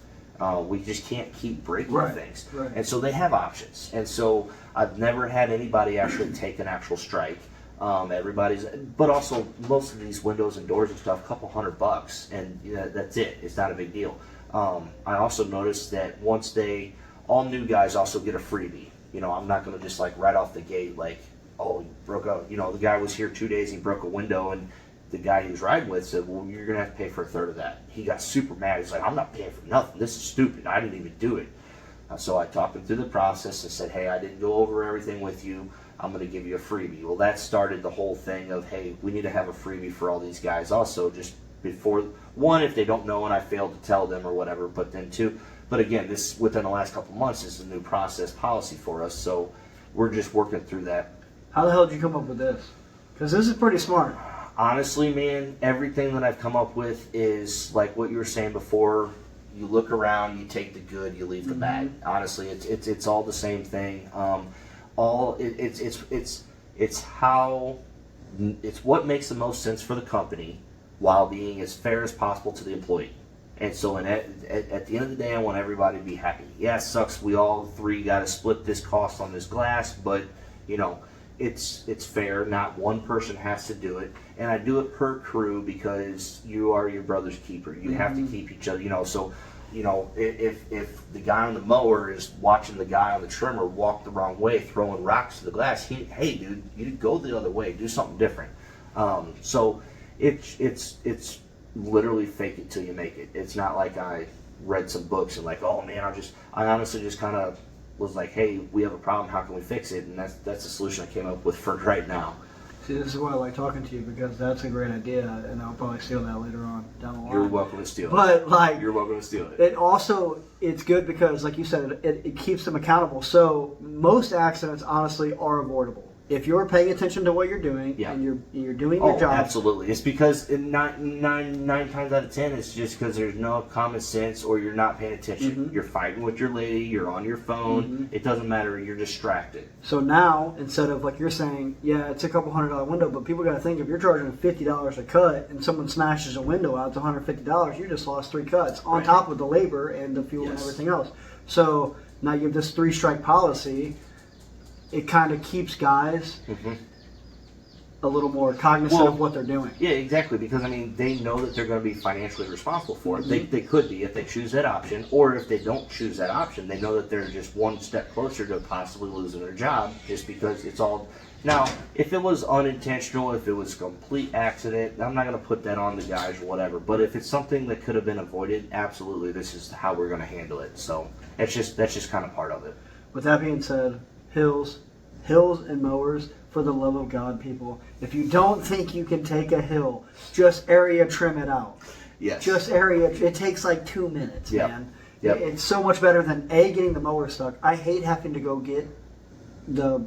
We just can't keep breaking things. Right. And so they have options. And so I've never had anybody actually take an actual strike. But also most of these windows and doors and stuff, a couple $100, and that's it. It's not a big deal. I also noticed that all new guys also get a freebie. I'm not going to just like right off the gate, like, oh, he broke out. The guy was here 2 days and he broke a window, and the guy he was riding with said, well, you're going to have to pay for a third of that. He got super mad. He's like, I'm not paying for nothing. This is stupid. I didn't even do it. So I talked him through the process and said, hey, I didn't go over everything with you. I'm going to give you a freebie. Well, that started the whole thing of, hey, we need to have a freebie for all these guys also, just before, one, if they don't know and I failed to tell them or whatever, but then two, but again, this within the last couple months is a new process policy for us, so we're just working through that. How the hell did you come up with this? Because this is pretty smart. Honestly, man, everything that I've come up with is like what you were saying before. You look around, you take the good, you leave the bad. Honestly, it's all the same thing. It's what makes the most sense for the company while being as fair as possible to the employee. And so at the end of the day, I want everybody to be happy. Yeah, it sucks. We all three got to split this cost on this glass, but it's fair. Not one person has to do it, and I do it per crew because you are your brother's keeper. You have to keep each other. So you know, if the guy on the mower is watching the guy on the trimmer walk the wrong way, throwing rocks to the glass, hey dude, you go the other way, do something different. So it's literally fake it till you make it. It's not like I read some books and like, oh man, I honestly just kind of was like, hey, we have a problem, how can we fix it? And that's the solution I came up with for right now. See, this is why I like talking to you, because that's a great idea, and I'll probably steal that later on down the line. You're welcome to steal it. But like, you're welcome to steal it. It also, it's good because, like you said, it keeps them accountable. So most accidents, honestly, are avoidable if you're paying attention to what you're doing, and you're doing your job. Absolutely. It's because nine times out of 10, it's just because there's no common sense or you're not paying attention. Mm-hmm. You're fighting with your lady. You're on your phone. Mm-hmm. It doesn't matter. You're distracted. So now, instead of like you're saying, yeah, it's a couple $100 window, but people got to think if you're charging $50 a cut and someone smashes a window out, it's $150. You just lost 3 cuts on top of the labor and the fuel and everything else. So now you have this 3-strike policy. It kind of keeps guys a little more cognizant of what they're doing. Yeah, exactly. Because, I mean, they know that they're going to be financially responsible for it. They could be if they choose that option. Or if they don't choose that option, they know that they're just one step closer to possibly losing their job just because it's all... Now, if it was unintentional, if it was a complete accident, I'm not going to put that on the guys or whatever. But if it's something that could have been avoided, absolutely, this is how we're going to handle it. So that's just kind of part of it. With that being said... Hills and mowers, for the love of God, people. If you don't think you can take a hill, just area trim it out. Yes. Just area. It takes like 2 minutes, man. Yep. It's so much better than getting the mower stuck. I hate having to go get the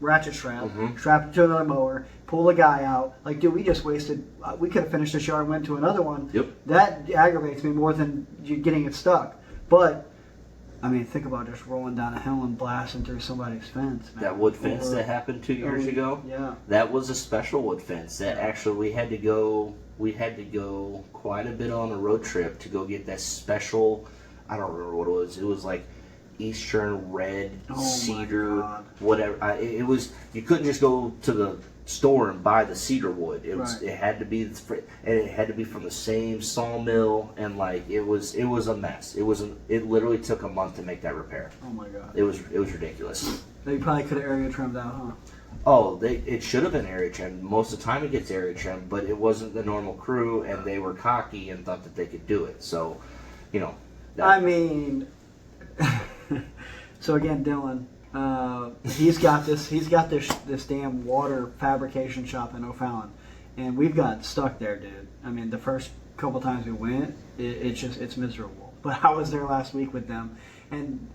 ratchet strap, strap it to another mower, pull the guy out. Like, dude, we just wasted. We could have finished this yard and went to another one. Yep. That aggravates me more than you getting it stuck. But I mean, think about just rolling down a hill and blasting through somebody's fence, man. That wood fence that happened 2 years ago? Yeah. That was a special wood fence. That actually we had to go quite a bit on a road trip to go get that special, I don't remember what it was. It was like Eastern red cedar, whatever. It was, you couldn't just go to the store and buy the cedar wood. It had to be, and it had to be from the same sawmill, and like it was a mess. It literally took a month to make that repair. Oh my god. It was ridiculous. They probably could have area trimmed out, huh? Oh, it should have been area trimmed. Most of the time it gets area trimmed, but it wasn't the normal crew, and they were cocky and thought that they could do it. So, you know. I mean, so again, Dylan. He's got this damn water fabrication shop in O'Fallon, and we've got stuck there, dude. I mean, the first couple times we went, it's miserable. But I was there last week with them, and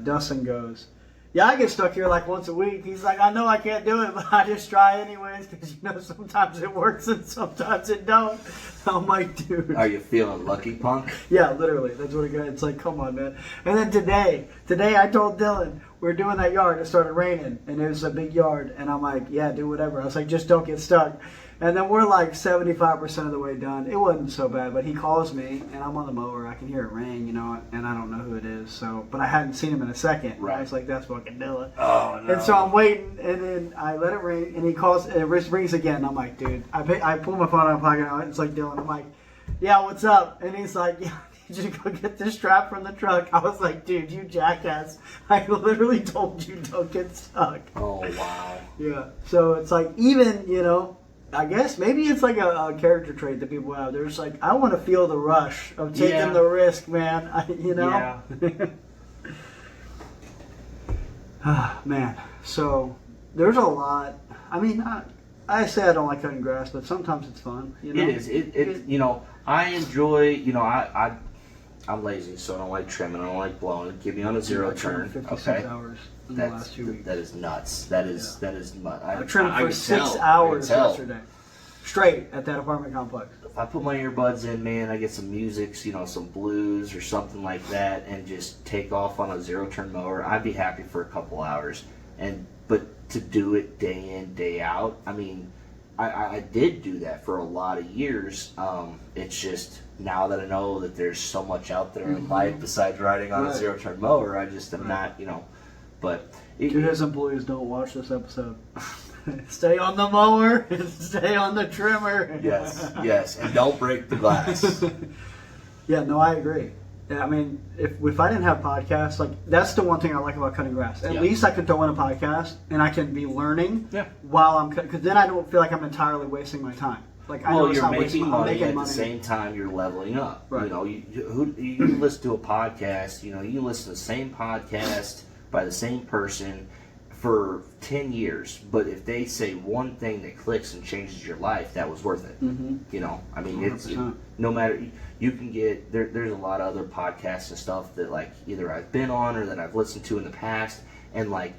Dustin goes, "Yeah, I get stuck here like once a week." He's like, "I know I can't do it, but I just try anyways because you know sometimes it works and sometimes it don't." I'm like, dude. Are you feeling lucky, punk? Yeah, literally. That's what it got. It's like, come on, man. And then today I told Dylan, we were doing that yard. It started raining, and it was a big yard. And I'm like, yeah, do whatever. I was like, just don't get stuck. And then we're like 75% of the way done. It wasn't so bad, but he calls me, and I'm on the mower. I can hear it ring, you know, and I don't know who it is. So, but I hadn't seen him in a second. Right. I was like, that's fucking Dylan. Oh, no. And so I'm waiting, and then I let it ring, and he calls, and it rings again. I'm like, dude, I pull my phone out of my pocket, and it's like Dylan. I'm like, yeah, what's up? And he's like, yeah, I need you to go get this strap from the truck. I was like, dude, you jackass. I literally told you don't get stuck. Oh, wow. Yeah. So it's like, even, you know, I guess maybe it's like a character trait that people have. They're just like, I want to feel the rush of taking the risk, man. You know? Yeah. Man. So there's a lot. I mean, I say I don't like cutting grass, but sometimes it's fun. You know? It is. It you know, I enjoy, you know, I'm lazy, so I don't like trimming. I don't like blowing. Give me on a zero turn. 56 hours in the last 2 weeks. That is nuts. That is nuts. I trimmed for 6 hours yesterday. Straight at that apartment complex. If I put my earbuds in, man, I get some music, you know, some blues or something like that, and just take off on a zero turn mower, I'd be happy for a couple hours. But to do it day in, day out, I mean, I did do that for a lot of years. It's just now that I know that there's so much out there in life besides riding on a zero turn mower, I just am not, you know. But Judas and Blues, don't watch this episode. Stay on the mower and stay on the trimmer. Yes, and don't break the glass. Yeah, no, I agree. Yeah, I mean, if I didn't have podcasts, like that's the one thing I like about cutting grass. At least I can throw in a podcast and I can be learning while I'm cutting, because then I don't feel like I'm entirely wasting my time. Like I know you're making money at the same time you're leveling up. Right. You know, you listen to a podcast. You know, you listen to the same podcast by the same person for 10 years, but if they say one thing that clicks and changes your life, that was worth it. Mm-hmm. You know, I mean, it's 100%. No matter, you can get there's a lot of other podcasts and stuff that like either I've been on or that I've listened to in the past, and like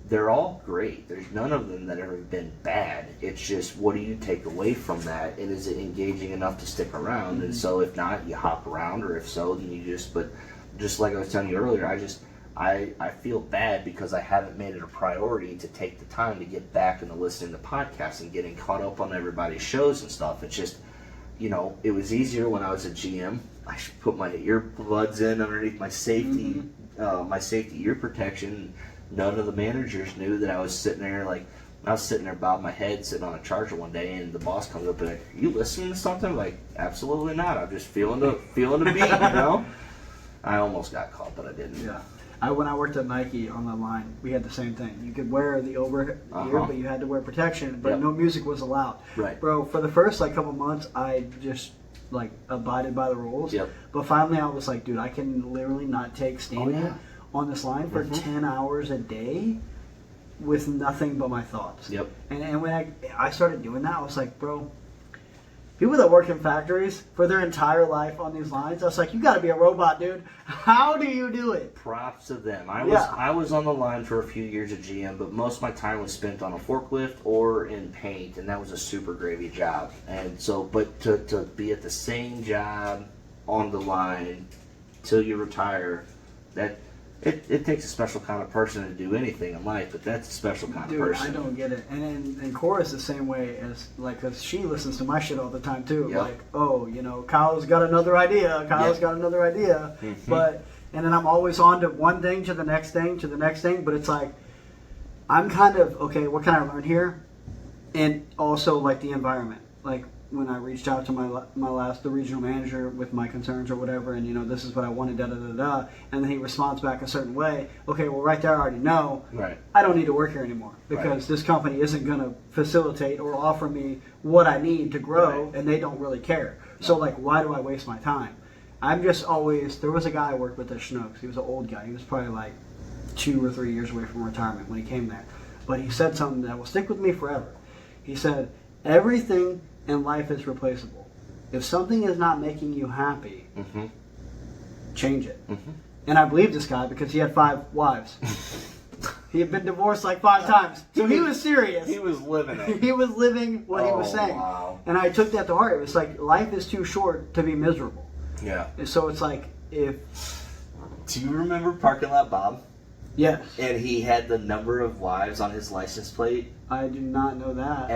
they're all great. There's none of them that have ever been bad. It's just, what do you take away from that, and is it engaging enough to stick around? Mm-hmm. And so if not, you hop around, or if so, then you but just like I was telling you earlier, I feel bad because I haven't made it a priority to take the time to get back into listening to podcasts and getting caught up on everybody's shows and stuff. It's just, you know, it was easier when I was a GM. I should put my earbuds in underneath my safety, my safety ear protection. None of the managers knew that I was sitting there bobbing my head, sitting on a charger one day, and the boss comes up and like, "You listening to something?" I'm like, absolutely not. I'm just feeling the beat, you know. I almost got caught, but I didn't. Yeah. When I worked at Nike on the line, we had the same thing. You could wear the over ear, but you had to wear protection, but no music was allowed. Right. Bro, for the first couple months, I just abided by the rules. Yep. But finally, I was like, dude, I can literally not take standing on this line for 10 hours a day with nothing but my thoughts. Yep. And when I started doing that, I was like, bro, people that work in factories for their entire life on these lines, I was like, you got to be a robot, dude. How do you do it? Props to them. I was on the line for a few years at GM, but most of my time was spent on a forklift or in paint, and that was a super gravy job. And so, but to be at the same job on the line till you retire, that it takes a special kind of person to do anything in life, but that's a special kind of person. I don't get it. And Cora's the same way as, because she listens to my shit all the time too. Yep. Like, oh, you know, Kyle's got another idea. Got another idea. Mm-hmm. And then I'm always on to one thing, to the next thing, to the next thing. But it's like, I'm kind of, okay, what can I learn here? And also, like, the environment. Like, when I reached out to the regional manager with my concerns or whatever, and, you know, this is what I wanted, da-da-da-da, and then he responds back a certain way, okay, well, right there I already know, I don't need to work here anymore, because this company isn't going to facilitate or offer me what I need to grow, and they don't really care. So, like, why do I waste my time? I'm just always, there was a guy I worked with at Schnucks. He was an old guy. He was probably like 2 or 3 years away from retirement when he came there. But he said something that will stick with me forever. He said, everything in life is replaceable. If something is not making you happy, change it. And I believe this guy because he had 5 wives. He had been divorced like 5 times. So he was serious. He was living it. He was living what he was saying. Wow. And I took that to heart. It was like, life is too short to be miserable. Yeah. And so it's like, do you remember Parking Lot Bob? Yes. And he had the number of wives on his license plate. I do not know that.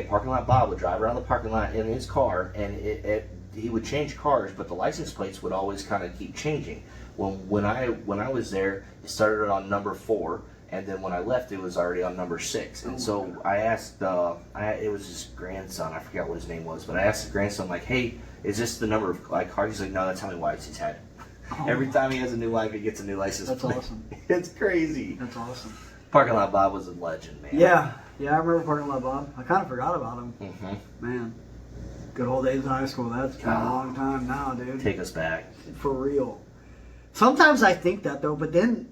Parking Lot Bob would drive around the parking lot in his car, and he would change cars, but the license plates would always kind of keep changing. When I was there, it started on number 4, and then when I left, it was already on number 6. And so I asked, it was his grandson, I forgot what his name was, but I asked the grandson, like, hey, is this the number of cars? He's like, no, that's how many wives he's had. Every time he has a new wife, he gets a new license plate. That's awesome. It's crazy. That's awesome. Parking Lot Bob was a legend, man. Yeah, I remember Parking Lot Bob. I kind of forgot about him. Man, good old days in high school. That's been a long time now, dude. Take us back. For real. Sometimes I think that though, but then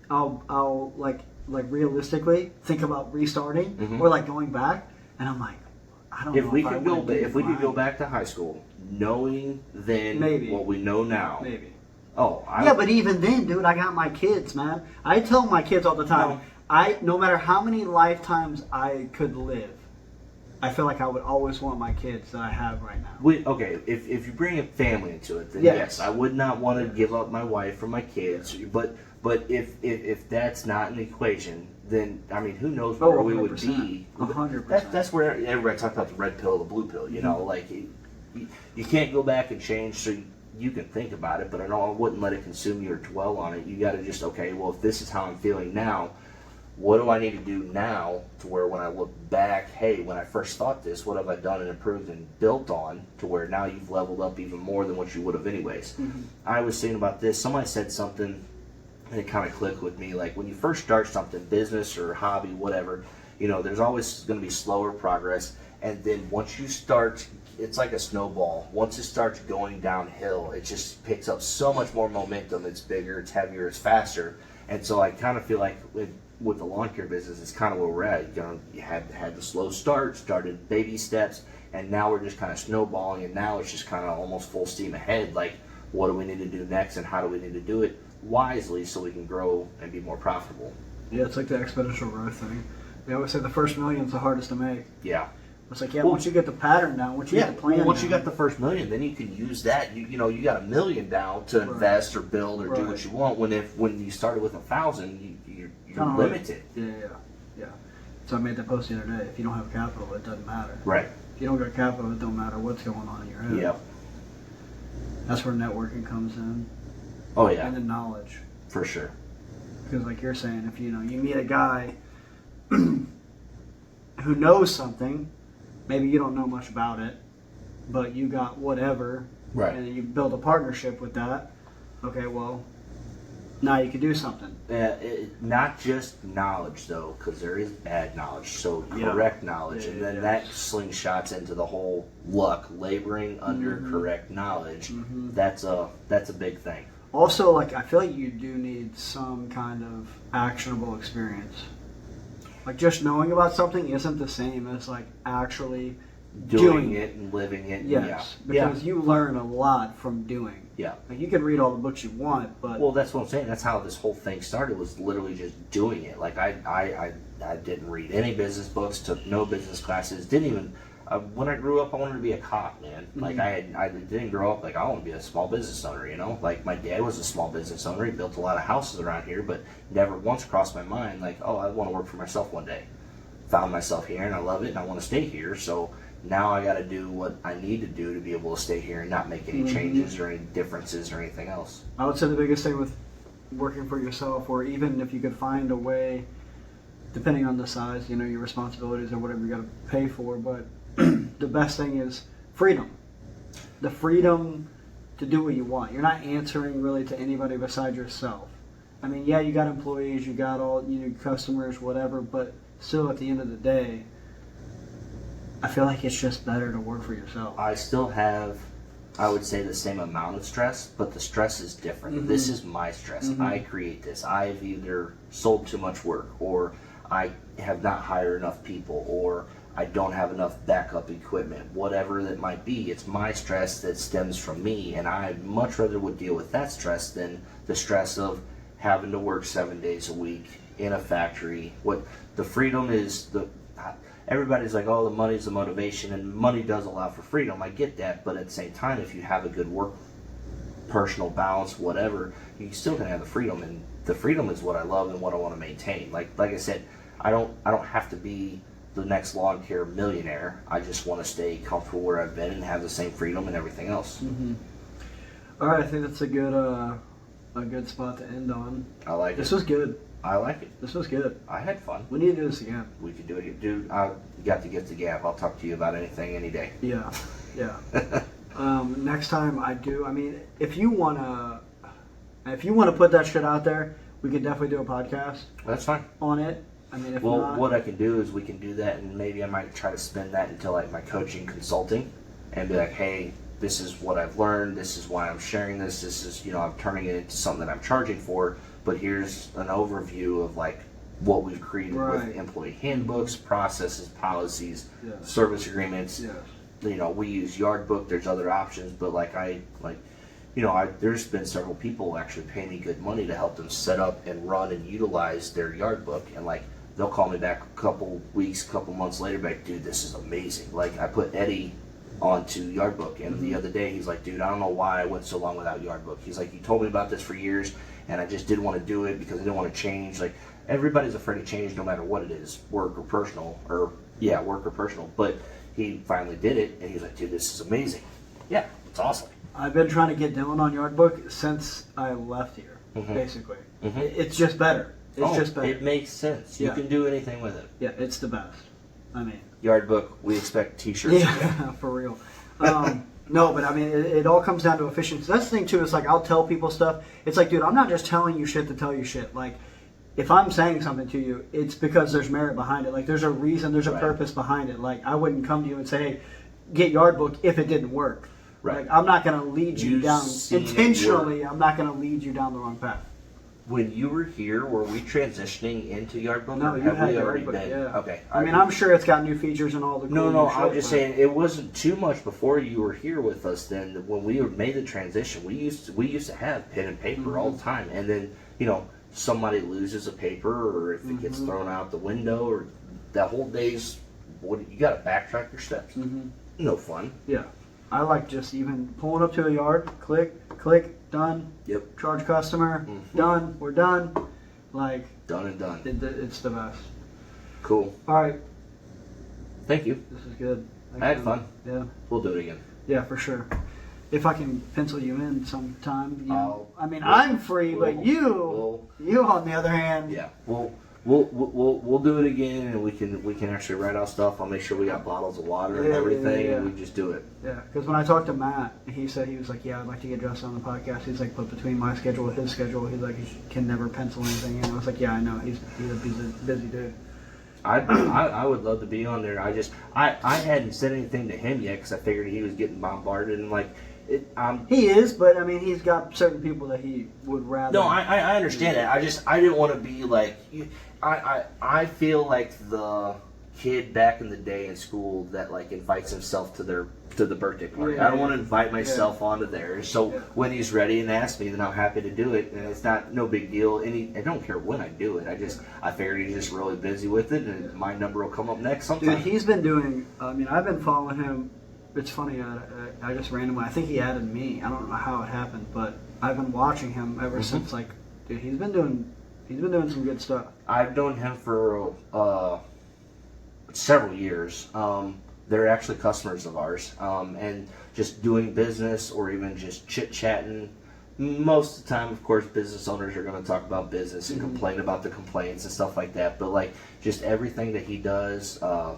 I'll like realistically think about restarting or like going back, and I'm like, I don't know if we could go back to high school, knowing then what we know now. Maybe. But even then, dude, I got my kids, man. I tell my kids all the time, no matter how many lifetimes I could live, I feel like I would always want my kids that I have right now. If you bring a family into it, then yes, I would not want to give up my wife for my kids. But if that's not an equation, then I mean, who knows where we would be? 100%. That's where everybody talks about the red pill, the blue pill. You know, like you can't go back and change. So you can think about it, but I wouldn't let it consume you or dwell on it. You got to just, well, if this is how I'm feeling now, what do I need to do now to where when I look back, hey, when I first thought this, what have I done and improved and built on to where now you've leveled up even more than what you would have anyways. I was thinking about this. Somebody said something and it kind of clicked with me. Like when you first start something, business or hobby, whatever, there's always going to be slower progress. And then once you start, it's like a snowball. Once it starts going downhill, it just picks up so much more momentum. It's bigger, it's heavier, it's faster. And so I kind of feel like with the lawn care business, it's kind of where we're at. You had the slow start, started baby steps, and now we're just kind of snowballing, and now it's just kind of almost full steam ahead. Like, what do we need to do next, and how do we need to do it wisely so we can grow and be more profitable? Yeah, it's like the exponential growth thing. They always say the first million's the hardest to make. Yeah. It's like, once you get the pattern down, once you get the plan once down, you got the first million, then you can use that. You got $1 million now to invest or build or do what you want. When you started with 1,000, you're limited. Yeah. So I made that post the other day. If you don't have capital, it doesn't matter. Right. If you don't got capital, it don't matter what's going on in your head. Yep. That's where networking comes in. Oh yeah. And then knowledge. For sure. Because like you're saying, if you meet a guy who knows something, maybe you don't know much about it, but you got whatever, right? And you build a partnership with that. Okay, well, now you can do something. Not just knowledge though, because there is bad knowledge. So correct knowledge, and then that slingshots into the whole luck, laboring under correct knowledge. That's a big thing. Also, like I feel like you do need some kind of actionable experience. Like just knowing about something isn't the same as like actually doing it and living it. Yes, because you learn a lot from doing. Yeah. Like you can read all the books you want, but well, that's what I'm saying. That's how this whole thing started. Was literally just doing it. Like I didn't read any business books, took no business classes, didn't even. When I grew up, I wanted to be a cop, man. Like I didn't grow up like I want to be a small business owner, Like my dad was a small business owner. He built a lot of houses around here, but never once crossed my mind like, oh, I want to work for myself one day. Found myself here and I love it and I want to stay here. So now I got to do what I need to do to be able to stay here and not make any changes or any differences or anything else. I would say the biggest thing with working for yourself, or even if you could find a way, depending on the size, your responsibilities or whatever you got to pay for, but the best thing is freedom. The freedom to do what you want. You're not answering really to anybody besides yourself. I mean, yeah, you got employees, you got all customers, whatever, but still at the end of the day, I feel like it's just better to work for yourself. I still have, I would say, the same amount of stress, but the stress is different. This is my stress. I create this. I've either sold too much work, or I have not hired enough people, or I don't have enough backup equipment, whatever that might be. It's my stress that stems from me, and I much rather would deal with that stress than the stress of having to work 7 days a week in a factory. What the freedom is, everybody's like, oh, the money's the motivation, and money does allow for freedom. I get that, but at the same time, if you have a good work, personal balance, whatever, you still can have the freedom, and the freedom is what I love and what I want to maintain. Like I said, I don't have to be the next lawn care millionaire. I just want to stay comfortable where I've been and have the same freedom and everything else. All right, I think that's a good spot to end on. I like it. This was good. I like it. This was good. I had fun. We need to do this again. We could do it, dude. You got to get the gap. I'll talk to you about anything, any day. Yeah. Next time I do. I mean, if you wanna put that shit out there, we could definitely do a podcast. That's fine. On it. I mean, if well, not, what I can do is we can do that, and maybe I might try to spin that into like my coaching consulting, and be like, hey, this is what I've learned. This is why I'm sharing this. This is, I'm turning it into something that I'm charging for. But here's an overview of like what we've created with employee handbooks, processes, policies, service agreements. We use Yard Book. There's other options, but there's been several people actually pay me good money to help them set up and run and utilize their Yard Book, and they'll call me back a couple weeks, couple months later, like, dude, this is amazing. Like, I put Eddie onto Yard Book, and the other day he's like, dude, I don't know why I went so long without Yard Book. He's like, you told me about this for years, and I just didn't want to do it because I didn't want to change. Like, everybody's afraid of change no matter what it is, work or personal, but he finally did it, and he's like, dude, this is amazing. Yeah, it's awesome. I've been trying to get Dylan on Yard Book since I left here, basically. It's just better. It's just better. It makes sense. You can do anything with it. Yeah, it's the best. I mean, Yard book. We expect T-shirts. Yeah, for real. No, but I mean, it all comes down to efficiency. That's the thing too. It's like I'll tell people stuff. It's like, dude, I'm not just telling you shit to tell you shit. Like, if I'm saying something to you, it's because there's merit behind it. Like, there's a reason, there's a purpose behind it. Like, I wouldn't come to you and say, hey, get yard book if it didn't work. Right. Like, I'm not going to lead you down intentionally. I'm not going to lead you down the wrong path. When you were here, were we transitioning into yard book? No, you had yard book. Yeah. Okay. I mean, I'm sure it's got new features and all the. Cool No. I'm just saying it wasn't too much before you were here with us. Then when we made the transition, we used to have pen and paper all the time, and then somebody loses a paper, or if it gets thrown out the window, or that whole day's you got to backtrack your steps. No fun. Yeah, I like just even pulling up to a yard, click, done. Yep. Charge customer, done. We're done. Like done and done. It's the best. Cool. All right. Thank you. This is good. I had fun. Yeah. We'll do it again. Yeah, for sure. If I can pencil you in sometime, I mean, I'm free, but you on the other hand. Yeah. We'll do it again, and we can actually write out stuff. I'll make sure we got bottles of water and everything, and we just do it. Yeah, because when I talked to Matt, he said he was like, "Yeah, I'd like to get Justin on the podcast." He's like, "But between my schedule and his schedule, he's like, he can never pencil anything in." I was like, "Yeah, I know. He's a busy dude." I would love to be on there. I hadn't said anything to him yet because I figured he was getting bombarded and like. He is, but I mean, he's got certain people that he would rather. No, I understand that. I didn't want to be like. I feel like the kid back in the day in school that like invites himself to the birthday party. I don't want to invite myself onto theirs. So when he's ready and asks me, then I'm happy to do it, and it's no big deal. I don't care when I do it. I figured he's just really busy with it, and my number will come up next sometime. Dude, he's been doing. I mean, I've been following him. It's funny. I just randomly. I think he added me. I don't know how it happened, but I've been watching him ever since. Like, dude, he's been doing some good stuff. I've known him for several years. They're actually customers of ours, and just doing business or even just chit chatting. Most of the time, of course, business owners are going to talk about business and complain about the complaints and stuff like that. But like, just everything that he does, I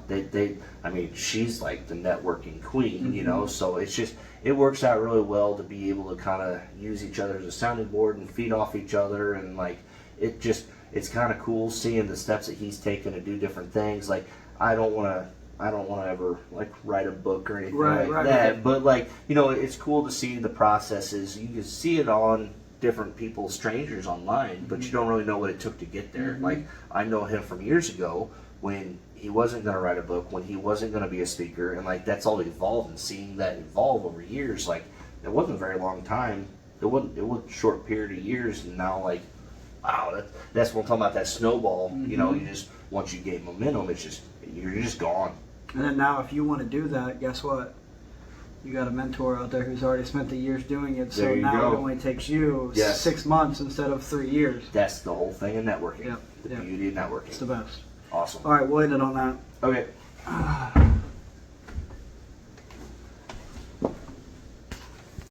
mean, she's like the networking queen, So it works out really well to be able to kind of use each other as a sounding board and feed off each other, and like, it's kind of cool seeing the steps that he's taken to do different things. Like, I don't want to ever like write a book or anything like that. But like, it's cool to see the processes. You can see it on different people, strangers online, but you don't really know what it took to get there. Like, I know him from years ago when he wasn't going to write a book, when he wasn't going to be a speaker, and like that's all evolved. And seeing that evolve over years, like it wasn't a very long time. It wasn't a short period of years, and now like, wow, that's what I'm talking about. That snowball. You just once you gain momentum, you're just gone. And then now, if you want to do that, guess what? You got a mentor out there who's already spent the years doing it. So now it only takes you 6 months instead of 3 years. That's the whole thing in networking. Yep. The beauty of networking. It's the best. Awesome. All right, we'll end it on that. Okay.